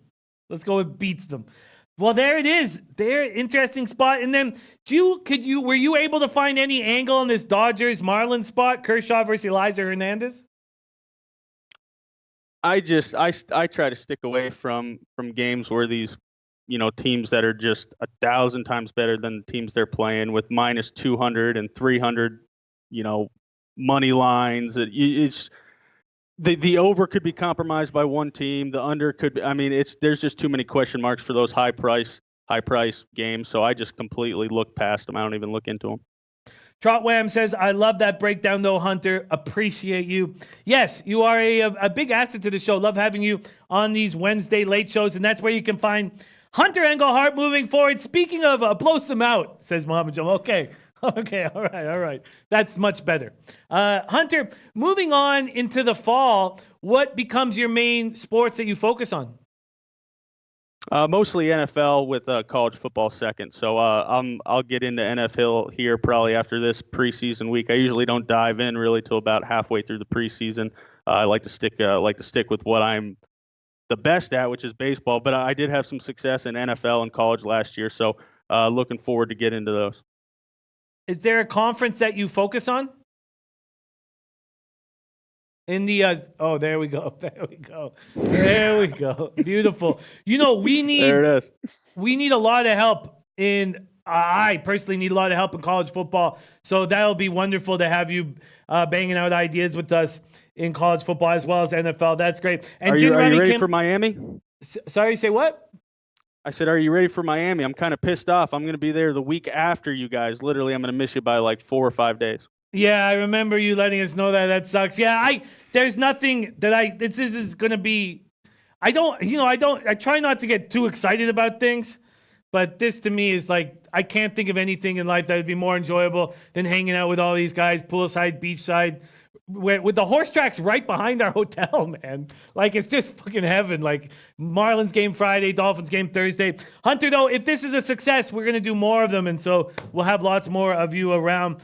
Let's go with beats them. Well, there it is. Interesting spot. And then, were you able to find any angle on this Dodgers Marlins spot? Kershaw versus Eliza Hernandez. I try to stick away from games where these, teams that are just 1,000 times better than the teams they're playing with minus 200 and 300, money lines. It's the over could be compromised by one team. The under could be, there's just too many question marks for those high price games. So I just completely look past them. I don't even look into them. Trotwam says, I love that breakdown though, Hunter. Appreciate you. Yes, you are a big asset to the show. Love having you on these Wednesday late shows. And that's where you can find Hunter Engelhardt moving forward. Speaking of blow some out, says Muhammad Jom. Okay, all right. That's much better. Hunter, moving on into the fall, what becomes your main sports that you focus on? Mostly NFL with college football second. So I'll get into NFL here probably after this preseason week. I usually don't dive in really till about halfway through the preseason. I like to stick with what I'm the best at, which is baseball. But I did have some success in NFL and college last year, so looking forward to get into those. Is there a conference that you focus on? In the there we go. Beautiful. We need there it is. We need a lot of help in. I personally need a lot of help in college football, so that'll be wonderful to have you banging out ideas with us in college football as well as NFL. That's great. And are you ready for Miami? Sorry, say what? I said, are you ready for Miami? I'm kind of pissed off. I'm going to be there the week after you guys. Literally, I'm going to miss you by like 4 or 5 days. Yeah, I remember you letting us know that. That sucks. Yeah, there's nothing that this is going to be. I try not to get too excited about things, But this to me is like, I can't think of anything in life that would be more enjoyable than hanging out with all these guys, poolside, beachside, with the horse tracks right behind our hotel, man. Like, it's just fucking heaven. Like, Marlins game Friday, Dolphins game Thursday. Hunter, though, if this is a success, we're going to do more of them. And so we'll have lots more of you around.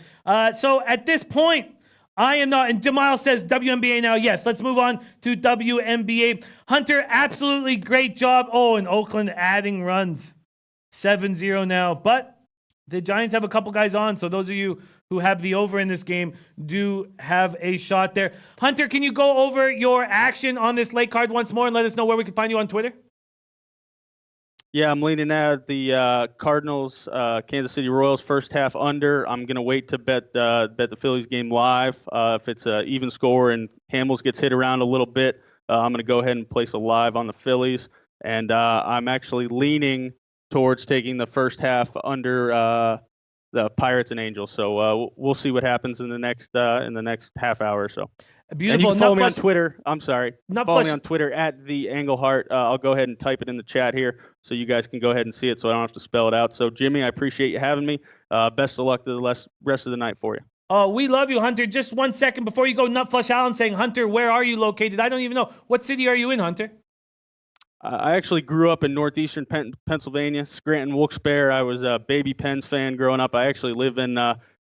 So at this point, I am not, and Jamal says WNBA now. Yes, let's move on to WNBA. Hunter, absolutely great job. Oh, and Oakland adding runs. 7-0 now. But the Giants have a couple guys on, so those of you who have the over in this game do have a shot there. Hunter, can you go over your action on this late card once more and let us know where we can find you on Twitter? Yeah, I'm leaning at the Cardinals, Kansas City Royals first half under. I'm going to wait to bet the Phillies game live. If it's an even score and Hamels gets hit around a little bit, I'm going to go ahead and place a live on the Phillies. And I'm actually leaning towards taking the first half under the Pirates and Angels. So we'll see what happens in the next half hour or so. Beautiful. And you can follow me on Twitter. I'm sorry. Follow me on Twitter at the Engelhardt. I'll go ahead and type it in the chat here so you guys can go ahead and see it so I don't have to spell it out. So, Jimmy, I appreciate you having me. Best of luck to the rest of the night for you. Oh, we love you, Hunter. Just 1 second before you go, Nutflush Allen saying, Hunter, where are you located? I don't even know. What city are you in, Hunter? I actually grew up in northeastern Pennsylvania, Scranton, Wilkes-Barre. I was a baby Pens fan growing up. I actually live in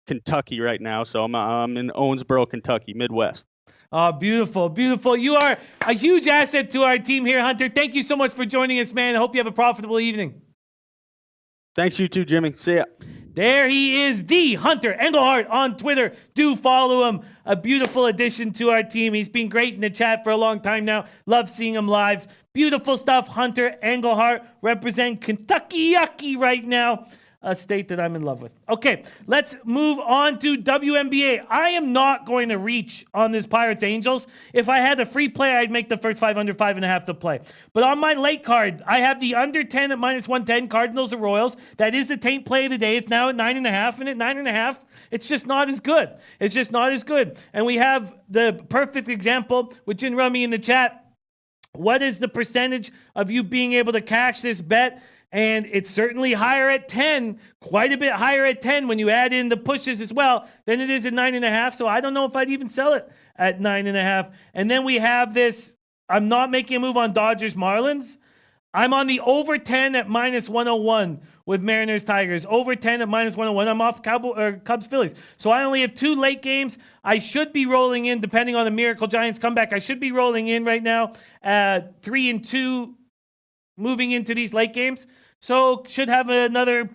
Kentucky right now, so I'm in Owensboro, Kentucky, Midwest. Oh, beautiful, beautiful. You are a huge asset to our team here, Hunter. Thank you so much for joining us, man. I hope you have a profitable evening. Thanks, you too, Jimmy. See ya. There he is, the Hunter Engelhardt on Twitter. Do follow him. A beautiful addition to our team. He's been great in the chat for a long time now. Love seeing him live. Beautiful stuff. Hunter Engelhardt represent Kentucky Yucky right now. A state that I'm in love with. Okay, let's move on to WNBA. I am not going to reach on this Pirates Angels. If I had a free play, I'd make the first 5 under 5.5 to play. But on my late card, I have the under 10 at -110, Cardinals or Royals. That is the taint play of the day. It's now at 9.5, and at 9.5, it's just not as good. It's just not as good. And we have the perfect example with Jin Rummy in the chat. What is the percentage of you being able to cash this bet? And it's certainly higher at 10, quite a bit higher at 10 when you add in the pushes as well than it is at 9.5. So I don't know if I'd even sell it at 9.5. And then we have this, I'm not making a move on Dodgers Marlins. I'm on the over 10 at -101 with Mariners Tigers. Over 10 at -101. I'm off Cubs Phillies. So I only have 2 late games. I should be rolling in, depending on the Miracle Giants comeback. I should be rolling in right now at 3-2 moving into these late games. So should have another,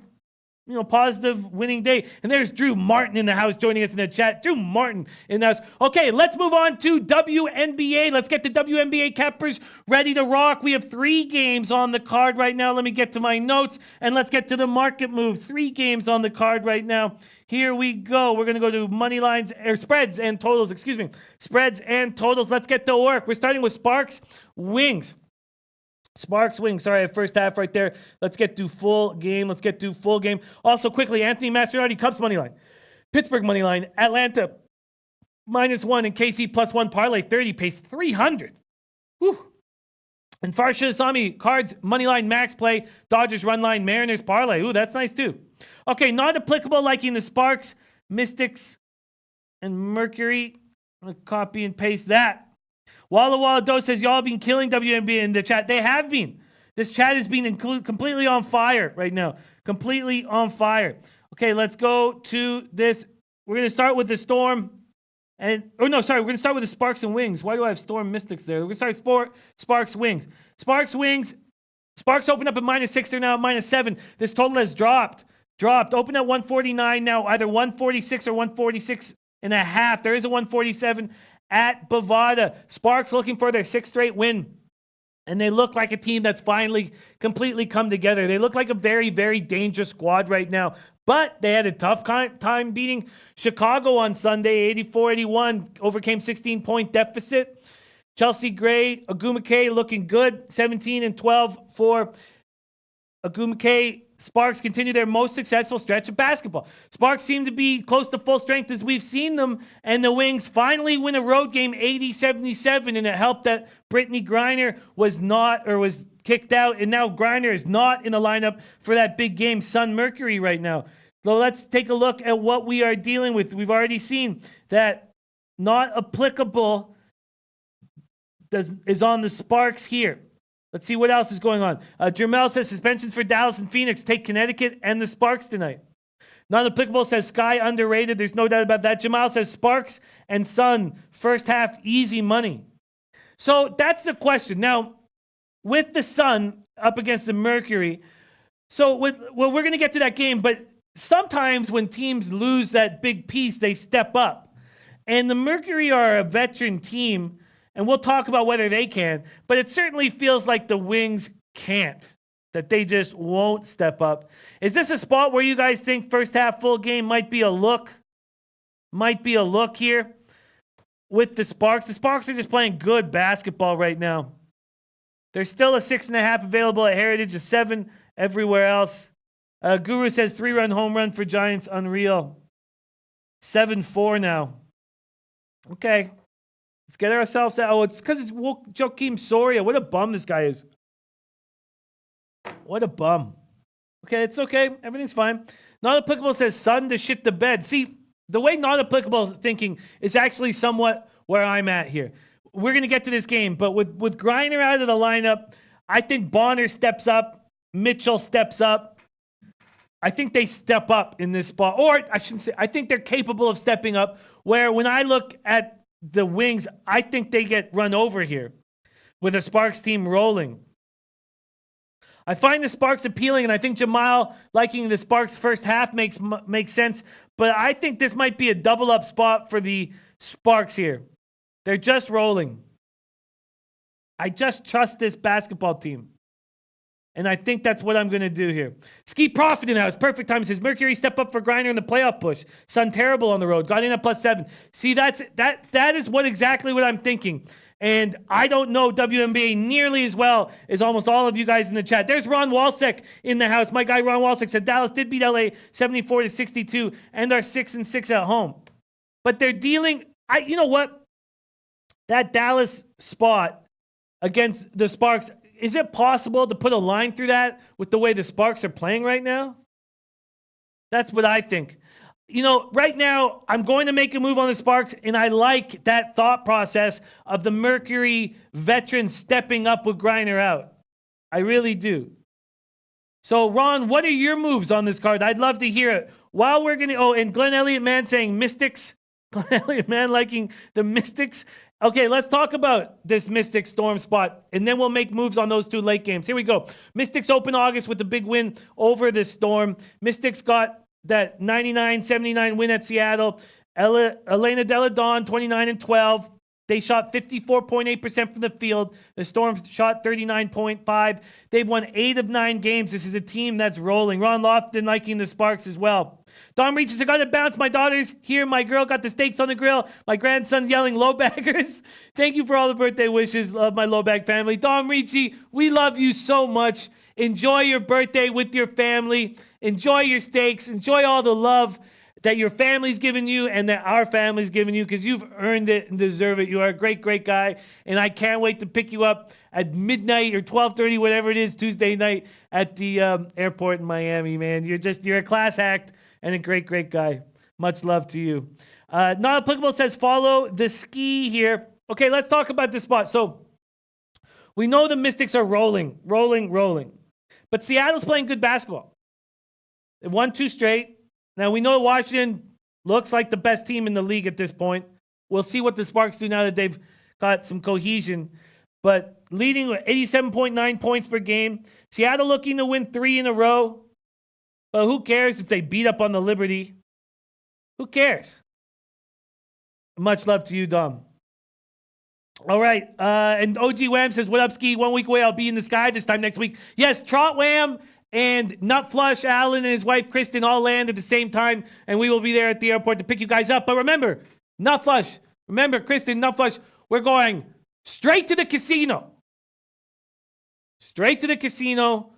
positive winning day. And there's Drew Martin in the house joining us in the chat. Drew Martin in the house. Okay, let's move on to WNBA. Let's get the WNBA cappers ready to rock. We have 3 games on the card right now. Let me get to my notes and let's get to the market moves. 3 games on the card right now. Here we go. We're going to go to money lines, or spreads and totals, Spreads and totals. Let's get to work. We're starting with Sparks Wings. Sparks Wings. Sorry, first half right there. Let's get to full game. Also, quickly, Anthony Mastriani, Cubs money line. Pittsburgh money line. Atlanta -1 and KC +1. Parlay 30 pays 300. Whew. And Farsha Asami, Cards money line max play. Dodgers run line. Mariners parlay. Ooh, that's nice too. Okay, not applicable liking the Sparks, Mystics, and Mercury. I'm going to copy and paste that. Walla Walla Doe says, y'all been killing WNBA in the chat. They have been. This chat has been completely on fire right now. Completely on fire. Okay, let's go to this. We're going to start with the Storm. We're going to start with the Sparks and Wings. Why do I have Storm Mystics there? We're going to start Sparks Wings. Sparks Wings. Sparks opened up at -6. They're now at -7. This total has dropped. Open at 149 now, either 146 or 146.5. There is a 147 at Bovada. Sparks looking for their 6th straight win. And they look like a team that's finally completely come together. They look like a very, very dangerous squad right now. But they had a tough time beating Chicago on Sunday, 84-81. Overcame 16-point deficit. Chelsea Gray, Agumake looking good. 17-12 for Agumake. Sparks continue their most successful stretch of basketball. Sparks seem to be close to full strength as we've seen them, and the Wings finally win a road game 80-77, and it helped that Brittany Griner was kicked out, and now Griner is not in the lineup for that big game, Sun Mercury, right now. So let's take a look at what we are dealing with. We've already seen that not applicable is on the Sparks here. Let's see what else is going on. Jermel says suspensions for Dallas and Phoenix take Connecticut and the Sparks tonight. Not applicable says Sky underrated. There's no doubt about that. Jamal says Sparks and Sun first half easy money. So that's the question. Now, with the Sun up against the Mercury, we're going to get to that game, but sometimes when teams lose that big piece, they step up. And the Mercury are a veteran team, and we'll talk about whether they can, but it certainly feels like the Wings can't, that they just won't step up. Is this a spot where you guys think first half full game might be a look? Might be a look here with the Sparks. The Sparks are just playing good basketball right now. There's still a 6.5 available at Heritage, a 7 everywhere else. Guru says 3-run home run for Giants, unreal. 7-4 now. Okay. Let's get ourselves out. Oh, it's because it's Joakim Soria. What a bum this guy is. What a bum. Okay, it's okay. Everything's fine. Not applicable says Sun to shit the bed. See, the way not applicable thinking is actually somewhat where I'm at here. We're going to get to this game, but with Griner out of the lineup, I think Bonner steps up. Mitchell steps up. I think they step up in this spot. Or I shouldn't say, I think they're capable of stepping up, where when I look at the Wings, I think they get run over here with a Sparks team rolling. I find the Sparks appealing, and I think Jamal liking the Sparks first half makes sense, but I think this might be a double-up spot for the Sparks here. They're just rolling. I just trust this basketball team. And I think that's what I'm going to do here. Ski Profit in the house. Perfect time. Says Mercury step up for Griner in the playoff push. Sun terrible on the road. Got in at +7. See, that is exactly what I'm thinking. And I don't know WNBA nearly as well as almost all of you guys in the chat. There's Ron Walsek in the house. My guy Ron Walsek said Dallas did beat LA 74-62 and are 6-6 at home. But they're dealing. You know what? That Dallas spot against the Sparks. Is it possible to put a line through that with the way the Sparks are playing right now? That's what I think. You know, right now, I'm going to make a move on the Sparks, and I like that thought process of the Mercury veterans stepping up with Griner out. I really do. So, Ron, what are your moves on this card? I'd love to hear it. While we're going to... and Glenn Elliott Man saying Mystics. Glenn Elliott Man liking the Mystics. Okay, let's talk about this Mystics Storm spot, and then we'll make moves on those two late games. Here we go. Mystics open August with a big win over the Storm. Mystics got that 99-79 win at Seattle. Elena Della Don, 29-12. They shot 54.8% from the field. The Storm shot 39.5%. They've won 8 of 9 games. This is a team that's rolling. Ron Lofton liking the Sparks as well. Dom reaches, I got to bounce. My daughter's here. My girl got the steaks on the grill. My grandson's yelling low baggers. Thank you for all the birthday wishes of my low bag family. Dom Ricci, we love you so much. Enjoy your birthday with your family. Enjoy your steaks. Enjoy all the love that your family's given you and that our family's given you, because you've earned it and deserve it. You are a great, great guy. And I can't wait to pick you up at midnight or 12:30, whatever it is, Tuesday night at the airport in Miami, man. You're a class act and a great, great guy. Much love to you. Not applicable says follow the ski here. Okay, let's talk about this spot. So we know the Mystics are rolling. But Seattle's playing good basketball. They've won 2 straight. Now, we know Washington looks like the best team in the league at this point. We'll see what the Sparks do now that they've got some cohesion. But leading with 87.9 points per game. Seattle looking to win 3 in a row. But who cares if they beat up on the Liberty? Who cares? Much love to you, Dom. All right. And OG Wham says, what up, Ski? 1 week away, I'll be in the sky this time next week. Yes, Trot Wham and Nut Flush, Alan, and his wife, Kristen, all land at the same time, and we will be there at the airport to pick you guys up. But remember, Nut Flush, Kristen, Nut Flush, we're going straight to the casino. Straight to the casino.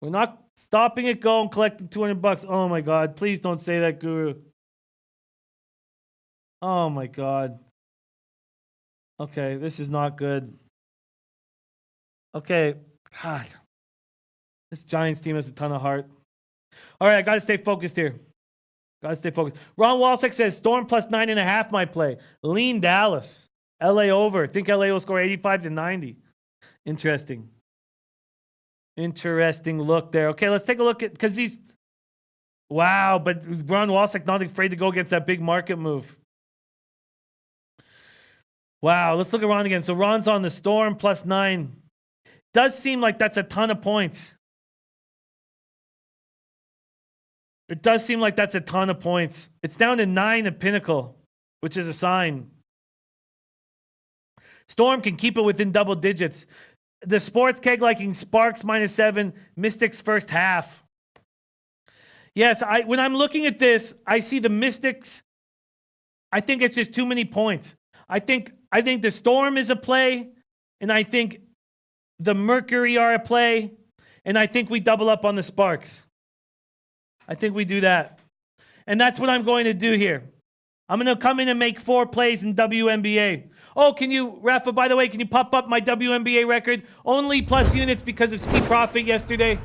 We're not Stopping it, go and collecting $200. Oh my God. Please don't say that, Guru. Oh my God. Okay, this is not good. Okay. God. This Giants team has a ton of heart. All right, I got to stay focused here. Got to stay focused. Ron Walsick says Storm plus 9.5 might play. Lean Dallas. LA over. Think LA will score 85 to 90. Interesting. Interesting look there. Okay, let's take a look at, because he's, wow, but Ron Walsick not afraid to go against that big market move. Wow, let's look at Ron again. So Ron's on the Storm plus 9. Does seem like that's a ton of points. It does seem like that's a ton of points. It's down to 9 at Pinnacle, which is a sign. Storm can keep it within double digits. The sports keg liking Sparks minus 7, Mystics first half. Yes, when I'm looking at this, I see the Mystics. I think it's just too many points. I think the Storm is a play, and I think the Mercury are a play, and I think we double up on the Sparks. I think we do that. And that's what I'm going to do here. I'm going to come in and make 4 plays in WNBA. Oh, can you, Rafa, by the way, can you pop up my WNBA record? Only plus units because of Ski Profit yesterday.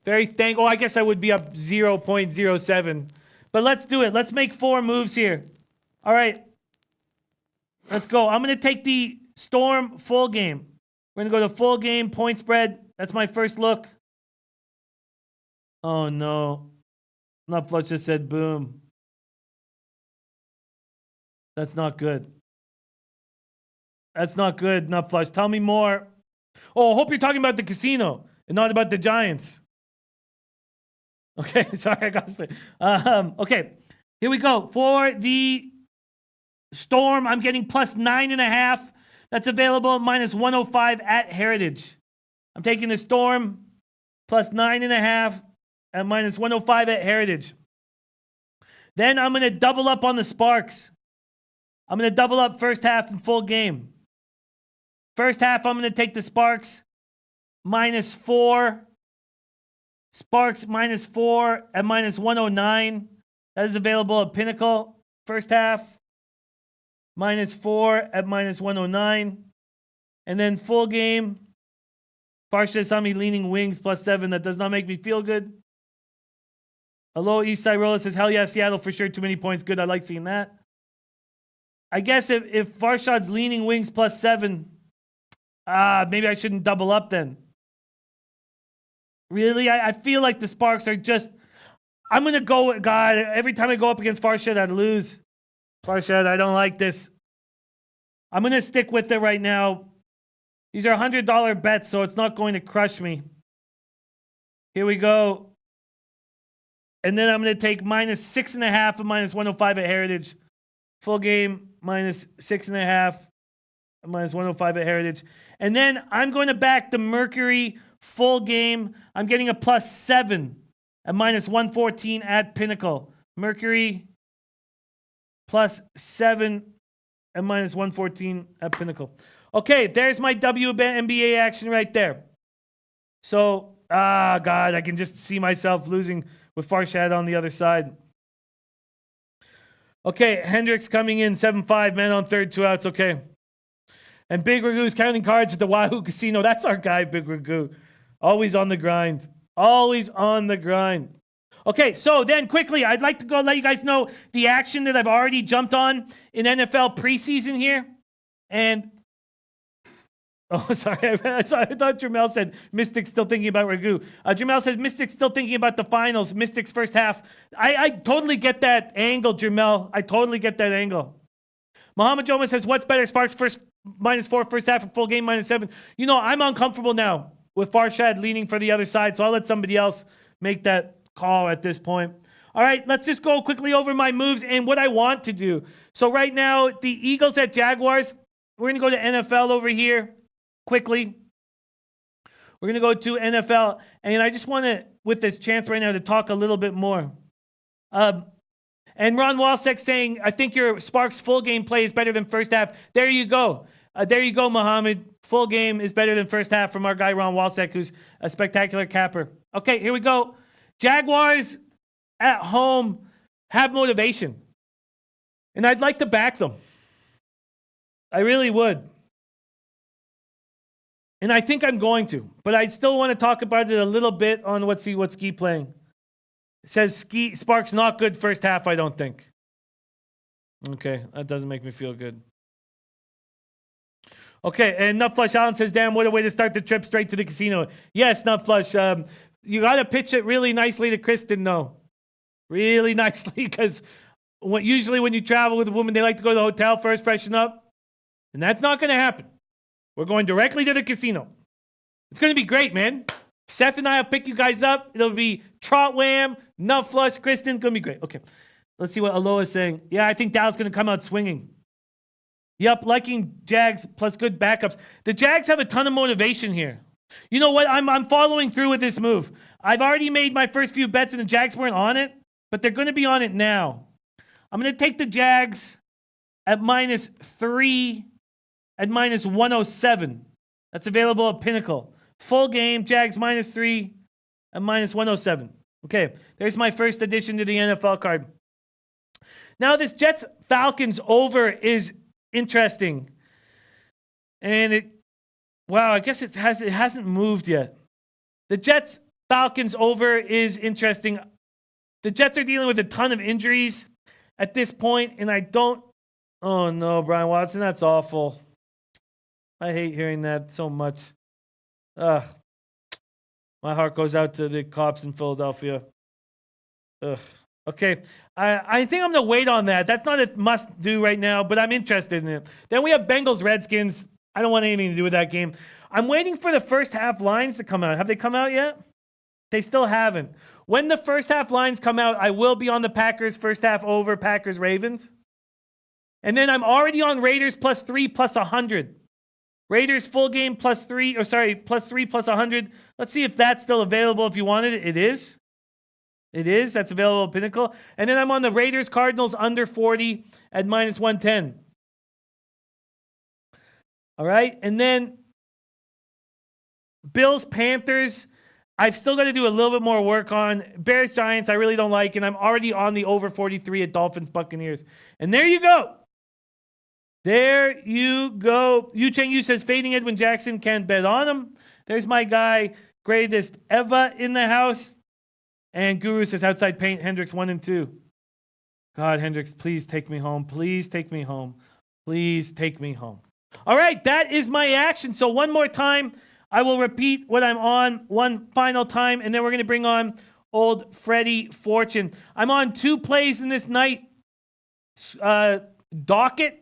Oh, I guess I would be up 0.07. But let's do it. Let's make 4 moves here. All right. Let's go. I'm going to take the Storm full game. We're going to go to full game, point spread. That's my first look. Oh, no. Not Flush just said boom. That's not good. That's not good, Not Flush. Tell me more. Oh, I hope you're talking about the casino and not about the Giants. Okay, sorry, I got to stay. Okay, here we go. For the Storm, I'm getting plus 9.5. That's available minus 105 at Heritage. I'm taking the Storm plus 9.5 at minus 105 at Heritage. Then I'm going to double up on the Sparks. I'm going to double up first half and full game. First half, I'm going to take the Sparks minus 4. Sparks minus 4 at minus 109. That is available at Pinnacle. First half, minus 4 at minus 109. And then full game, Farsha Sami leaning wings plus 7. That does not make me feel good. Hello, Eastside Roller says, hell yeah, Seattle for sure. Too many points. Good. I like seeing that. I guess if Farshad's leaning wings plus 7, maybe I shouldn't double up then. Really? I feel like the Sparks are just... I'm going to go... God, every time I go up against Farshad, I'd lose. Farshad, I don't like this. I'm going to stick with it right now. These are $100 bets, so it's not going to crush me. Here we go. And then I'm going to take minus 6.5 and minus 105 at Heritage. Full game, minus 6.5 and minus 105 at Heritage. And then I'm going to back the Mercury full game. I'm getting a plus 7 at minus 114 at Pinnacle. Mercury plus 7 at minus 114 at Pinnacle. Okay, there's my WNBA action right there. So, God, I can just see myself losing with Farshad on the other side. Okay, Hendricks coming in, 7-5, man on third, 2 outs, okay. And Big Ragu's counting cards at the Wahoo Casino. That's our guy, Big Ragu. Always on the grind. Always on the grind. Okay, so then quickly, I'd like to go let you guys know the action that I've already jumped on in NFL preseason here. And, oh, sorry, I thought Jamel said Mystics still thinking about Ragu. Jamel says Mystics still thinking about the finals, Mystics first half. I totally get that angle, Jamel. I totally get that angle. Muhammad Joma says, what's better, Sparks first minus 4 first half and full game minus 7? You know, I'm uncomfortable now with Farshad leaning for the other side, so I'll let somebody else make that call at this point. All right, let's just go quickly over my moves and what I want to do. So right now, the Eagles at Jaguars. We're going to go to NFL over here quickly. We're going to go to NFL, and I just want to, with this chance right now, to talk a little bit more. And Ron Walsek saying, I think your Sparks full game play is better than first half. There you go. There you go, Mohammed. Full game is better than first half from our guy Ron Walsack, who's a spectacular capper. Okay, here we go. Jaguars at home have motivation. And I'd like to back them. I really would. And I think I'm going to. But I still want to talk about it a little bit on what's Ski playing. It says Sparks not good first half, I don't think. Okay, that doesn't make me feel good. Okay, and Nutflush Allen says, damn, what a way to start the trip straight to the casino. Yes, Nutflush, you got to pitch it really nicely to Kristen, though. Really nicely, because usually when you travel with a woman, they like to go to the hotel first, freshen up. And that's not going to happen. We're going directly to the casino. It's going to be great, man. Seth and I will pick you guys up. It'll be Trot Wham, Nutflush, Kristen. It's going to be great. Okay, let's see what Aloha is saying. Yeah, I think Dallas is going to come out swinging. Yep, liking Jags plus good backups. The Jags have a ton of motivation here. You know what? I'm following through with this move. I've already made my first few bets and the Jags weren't on it, but they're going to be on it now. I'm going to take the Jags at -3 at -107. That's available at Pinnacle. Full game, Jags -3 at -107. Okay, there's my first addition to the NFL card. Now this Jets-Falcons over is interesting. And I guess it hasn't moved yet. The Jets-Falcons over is interesting. The Jets are dealing with a ton of injuries at this point, and oh no, Brian Watson, that's awful. I hate hearing that so much. Ugh. My heart goes out to the cops in Philadelphia. Ugh. Okay, I think I'm going to wait on that. That's not a must-do right now, but I'm interested in it. Then we have Bengals-Redskins. I don't want anything to do with that game. I'm waiting for the first half lines to come out. Have they come out yet? They still haven't. When the first half lines come out, I will be on the Packers first half over Packers-Ravens. And then I'm already on Raiders +3 +100. Raiders full game +3 +100. Let's see if that's still available if you wanted it. It is. It is. That's available at Pinnacle. And then I'm on the Raiders Cardinals under 40 at -110. All right. And then Bills Panthers. I've still got to do a little bit more work on. Bears Giants I really don't like. And I'm already on the over 43 at Dolphins Buccaneers. And there you go. There you go. Yu Cheng Yu says fading Edwin Jackson, can't bet on him. There's my guy, greatest Eva in the house. And Guru says outside paint, Hendricks 1 and 2. God, Hendricks, please take me home. Please take me home. Please take me home. All right, that is my action. So one more time, I will repeat what I'm on one final time, and then we're going to bring on old Freddie Fortune. I'm on 2 plays in this night docket.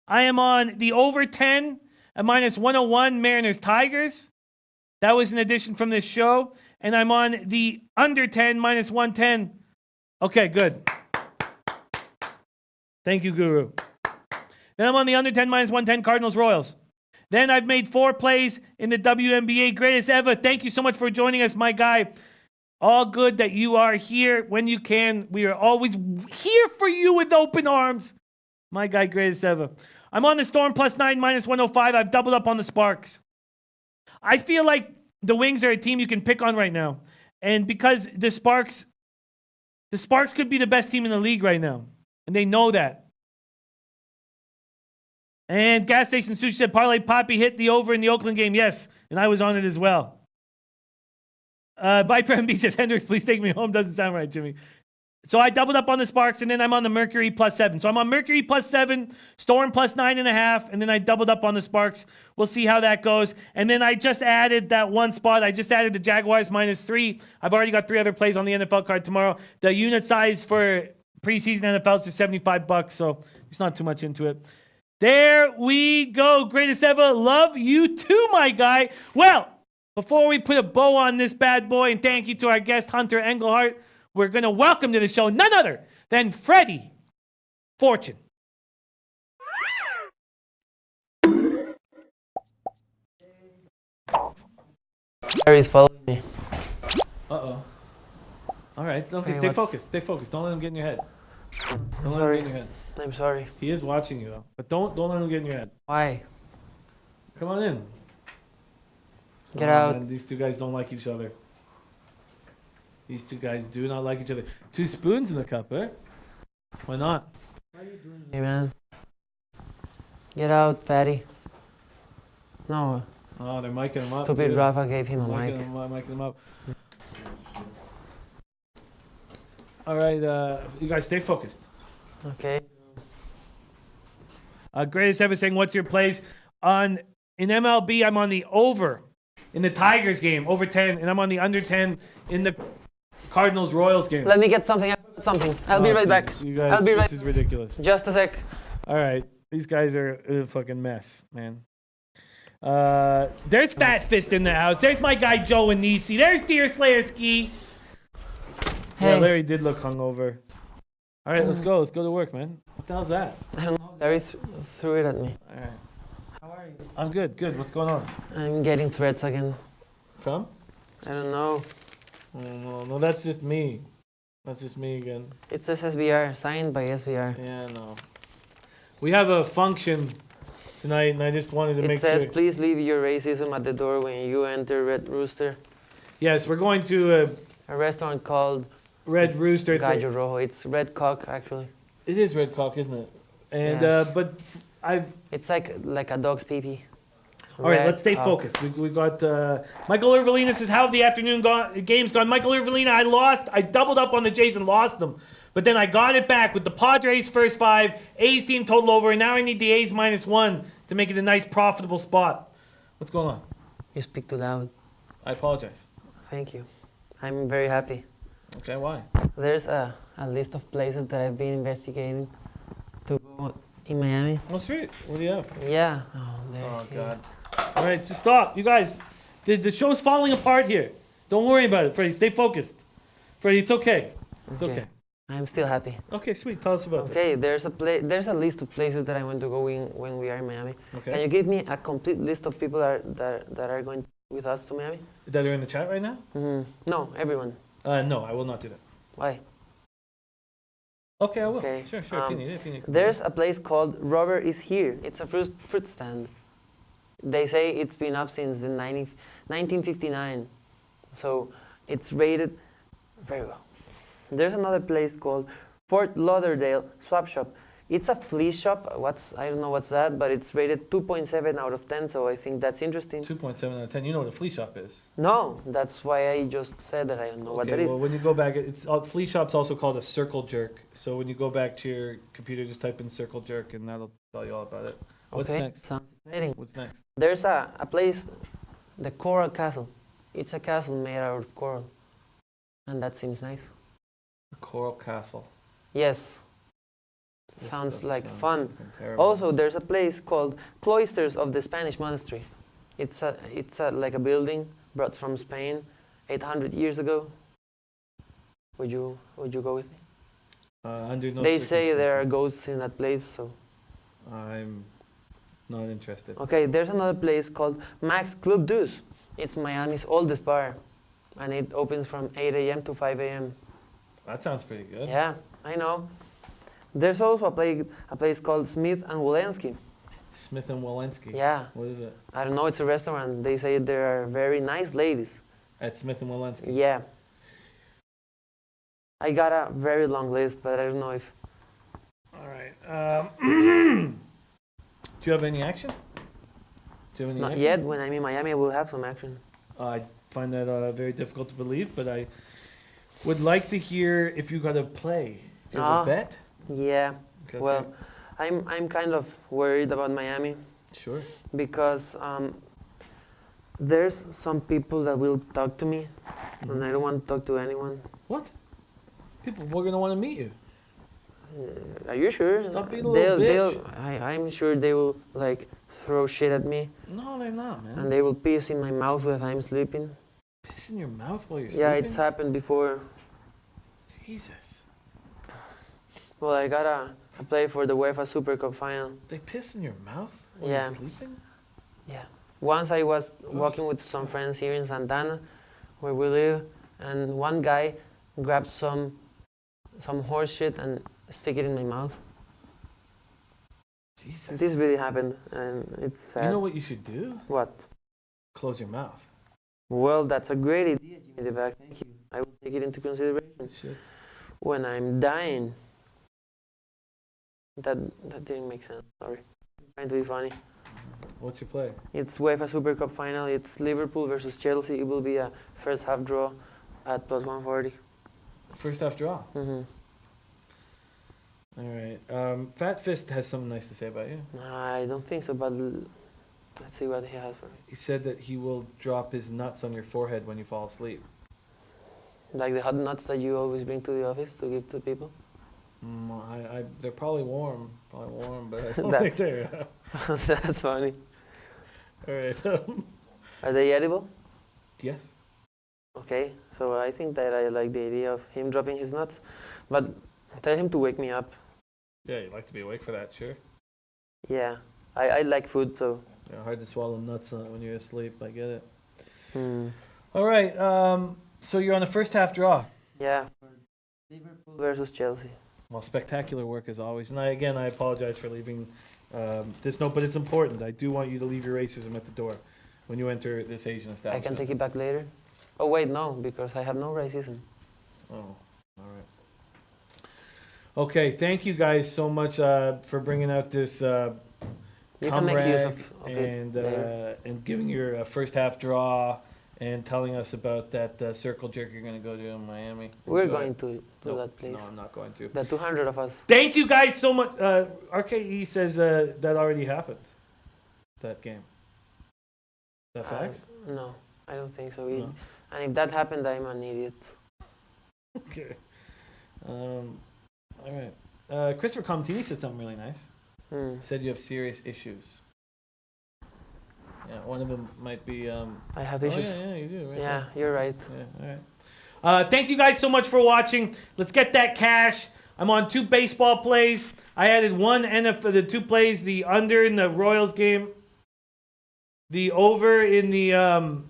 I am on the over 10 at -101 Mariners Tigers. That was an addition from this show. And I'm on the under 10 -110. Okay, good. Thank you, Guru. Then I'm on the under 10 -110 Cardinals Royals. Then I've made 4 plays in the WNBA greatest ever. Thank you so much for joining us, my guy. All good that you are here when you can. We are always here for you with open arms. My guy, greatest ever. I'm on the Storm +9 -105. I've doubled up on the Sparks. I feel like the Wings are a team you can pick on right now. And because the Sparks could be the best team in the league right now. And they know that. And Gas Station Sushi said Parlay Poppy hit the over in the Oakland game. Yes, and I was on it as well. Viper MB says, Hendricks, please take me home. Doesn't sound right, Jimmy. So I doubled up on the Sparks, and then I'm on the Mercury +7. So I'm on Mercury +7, Storm +9.5, and then I doubled up on the Sparks. We'll see how that goes. And then I just added that one spot. I just added the Jaguars -3. I've already got 3 other plays on the NFL card tomorrow. The unit size for preseason NFL is just $75, so there's not too much into it. There we go. Greatest ever. Love you too, my guy. Well, before we put a bow on this bad boy, and thank you to our guest, Hunter Engelhardt, we're going to welcome to the show none other than Freddie Fortune. Harry's following me. Uh-oh. All right. Okay, Hey, stay what's- focused. Stay focused. Don't let him get in your head. Don't let him Sorry. get in your head. I'm sorry. He is watching you, though. But don't let him get in your head. Why? Come on in. Get Oh, out. man, these two guys don't like each other. These two guys do not like each other. 2 spoons in the cup, eh? Why not? Hey, man. Get out, fatty. No, Oh, they're miking him up. stupid too. Rafa gave him a Miking mic. him up, miking him up. All right, you guys stay focused. Okay. Greatest ever saying, what's your place? In MLB, I'm on the over in the Tigers game, over 10, and I'm on the under 10 in the Cardinals-Royals game. Let me get something. I'll be right back. You guys, I'll be right. this is ridiculous. Just a sec. All right, these guys are a fucking mess, man. There's Fat Fist in the house. There's my guy Joe and Nisi. There's Deer Slayer Ski. Yeah, Hey. Larry did look hungover. All right, let's go. Let's go to work, man. What the hell's that? I don't know. Larry threw it at me. All right. How are you? I'm good. Good. What's going on? I'm getting threats again. From? I don't know. Oh, no, that's just me. That's just me again. It says SBR, signed by SBR. Yeah, no. We have a function tonight, and I just wanted to It make says, sure. please leave your racism at the door when you enter Red Rooster, Yes, we're going to a restaurant called Red Rooster. It's Gallo Rojo. It's Red Cock, actually. it is Red Cock, isn't it? And Yes. but I've. It's like a dog's pee-pee. All right, Red let's stay Cock. focused. We got Michael Irvelina says, how have the afternoon games gone? Michael Irvelina, I lost. I doubled up on the Jays and lost them. But then I got it back with the Padres first 5, A's team total over, and now I need the A's -1 to make it a nice profitable spot. What's going on? You speak too loud. I apologize. Thank you. I'm very happy. Okay, why? There's a list of places that I've been investigating to go in Miami. Oh, sweet. What do you have? Yeah. Oh, there Oh, he God. All right, just stop. You guys, the show's falling apart here. Don't worry about it, Freddie. Stay focused. Freddie, it's okay. It's okay. I'm still happy. Okay, sweet. Tell us about Okay, there's a list of places that I want to go in when we are in Miami. this. Okay. Can you give me a complete list of people that are going with us to Miami? That are in the chat right now? No, everyone. No, I will not do that. Why? Okay, I will. Okay, Sure, if you need it. If you need it. There's a place called Robert is Here. It's a fruit stand. They say it's been up since the 1959. So it's rated very well. There's another place called Fort Lauderdale Swap Shop. It's a flea shop. I don't know what's that, but it's rated 2.7 out of 10, so I think that's interesting. 2.7 out of 10. You know what a flea shop is. No, that's why I just said that I don't know what that is. Well, when you go back, flea shop's also called a circle jerk. So when you go back to your computer, just type in circle jerk, and that'll tell you all about it. What's Okay, next? sounds exciting. What's next? There's a place, the Coral Castle. It's a castle made out of coral, and that seems nice. Coral Castle. Yes, This sounds stuff like sounds fun. fucking terrible. Also, there's a place called Cloisters of the Spanish Monastery. It's like a building brought from Spain 800 years ago. Would you go with me? Under no They say there are circumstances. ghosts in that place, so. I'm not interested. Okay, there's another place called Max Club Deuce. It's Miami's oldest bar, and it opens from 8 a.m. to 5 a.m. That sounds pretty good. Yeah, I know. There's also a place called Smith and Wolenski. Smith and Walensky. Yeah, What is it? I don't know, it's a restaurant. They say there are very nice ladies. At Smith and Walensky. Yeah. I got a very long list, but I don't know if... All right. Do you have any action? Do you have any Not action? yet. When I'm in Miami, I will have some action. I find that very difficult to believe, but I would like to hear if you got a play. Do you have Ah. a bet? Yeah. Okay, Well, I'm kind of worried about Miami sure. because there's some people that will talk to me, and I don't want to talk to anyone. What? People were gonna want to meet you. Are you sure? Stop being a little bitch. I'm sure they will like throw shit at me, No, they're not, man. and they will piss in my mouth as I'm sleeping. Piss in your mouth while you're Yeah, sleeping? it's happened before. Jesus. Well, I got a play for the UEFA Super Cup final. They piss in your mouth while Yeah. you're sleeping? Yeah. Once I was walking with some friends here in Santana, where we live, and one guy grabbed some horse shit and stick it in my mouth. Jesus. This really happened, and it's sad. You know what you should do? What? Close your mouth. Well, that's a great idea, Jimmy the Bag. Thank you. I will take it into consideration You should. when I'm dying. That didn't make sense. Sorry. I'm trying to be funny. What's your play? It's UEFA Super Cup final. It's Liverpool versus Chelsea. It will be a first half draw at plus 140. First half draw. Mm-hmm. All right. Fat Fist has something nice to say about you. I don't think so, but let's see what he has for me. He said that he will drop his nuts on your forehead when you fall asleep. Like the hot nuts that you always bring to the office to give to people? They're probably warm. But I don't That's- think they're. That's funny. All right. Are they edible? Yes. Okay, so I think that I like the idea of him dropping his nuts, but tell him to wake me up. Yeah, you'd like to be awake for that, sure. Yeah, I like food, so. Yeah, hard to swallow nuts when you're asleep. I get it. Hmm. All right. So you're on the first half draw. Yeah. Liverpool versus Chelsea. Well, spectacular work as always. And I apologize for leaving this note, but it's important. I do want you to leave your racism at the door when you enter this Asian I establishment. can take it back later. Oh wait, no, because I have no racism. Oh, all right. Okay, thank you guys so much for bringing out this You can make use of and it later. and giving your first half draw and telling us about that circle jerk you're going to go to in Miami. We're Enjoy going it. to No, that place. No, I'm not going to. The 200 of us. Thank you guys so much. RKE says that already happened. That game. That facts? No, I don't think so. No? And if that happened, I'm an idiot. Okay. All right. Christopher Comtini said something really nice. Hmm. Said you have serious issues. Yeah, one of them might be. I have Oh, issues. yeah, you do. Right Yeah, there. you're right. Yeah, all right. Thank you guys so much for watching. Let's get that cash. I'm on 2 baseball plays. I added one NFL, the 2 plays, the under in the Royals game, the over in the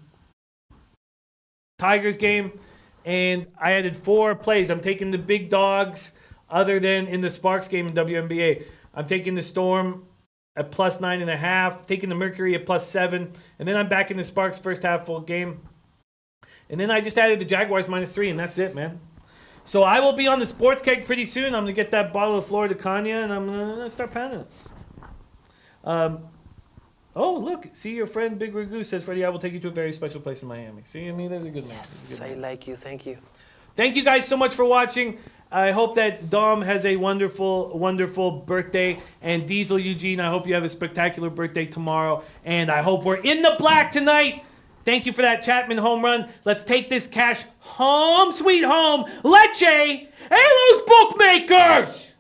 Tigers game, and I added 4 plays. I'm taking the big dogs other than in the Sparks game in WNBA. I'm taking the Storm at plus 9.5, taking the Mercury at plus 7, and then I'm back in the Sparks first half full game. And then I just added the Jaguars -3, and that's it, man. So I will be on the sports keg pretty soon. I'm going to get that bottle of Florida Cognac, and I'm going to start pounding it. Oh, look. See, your friend Big Ragu says, Freddie, I will take you to a very special place in Miami. See, I mean, there's a good man. There's a Yes, good I man. like you. Thank you. Thank you guys so much for watching. I hope that Dom has a wonderful, wonderful birthday. And Diesel Eugene, I hope you have a spectacular birthday tomorrow. And I hope we're in the black tonight. Thank you for that Chapman home run. Let's take this cash home, sweet home. Leche and those bookmakers!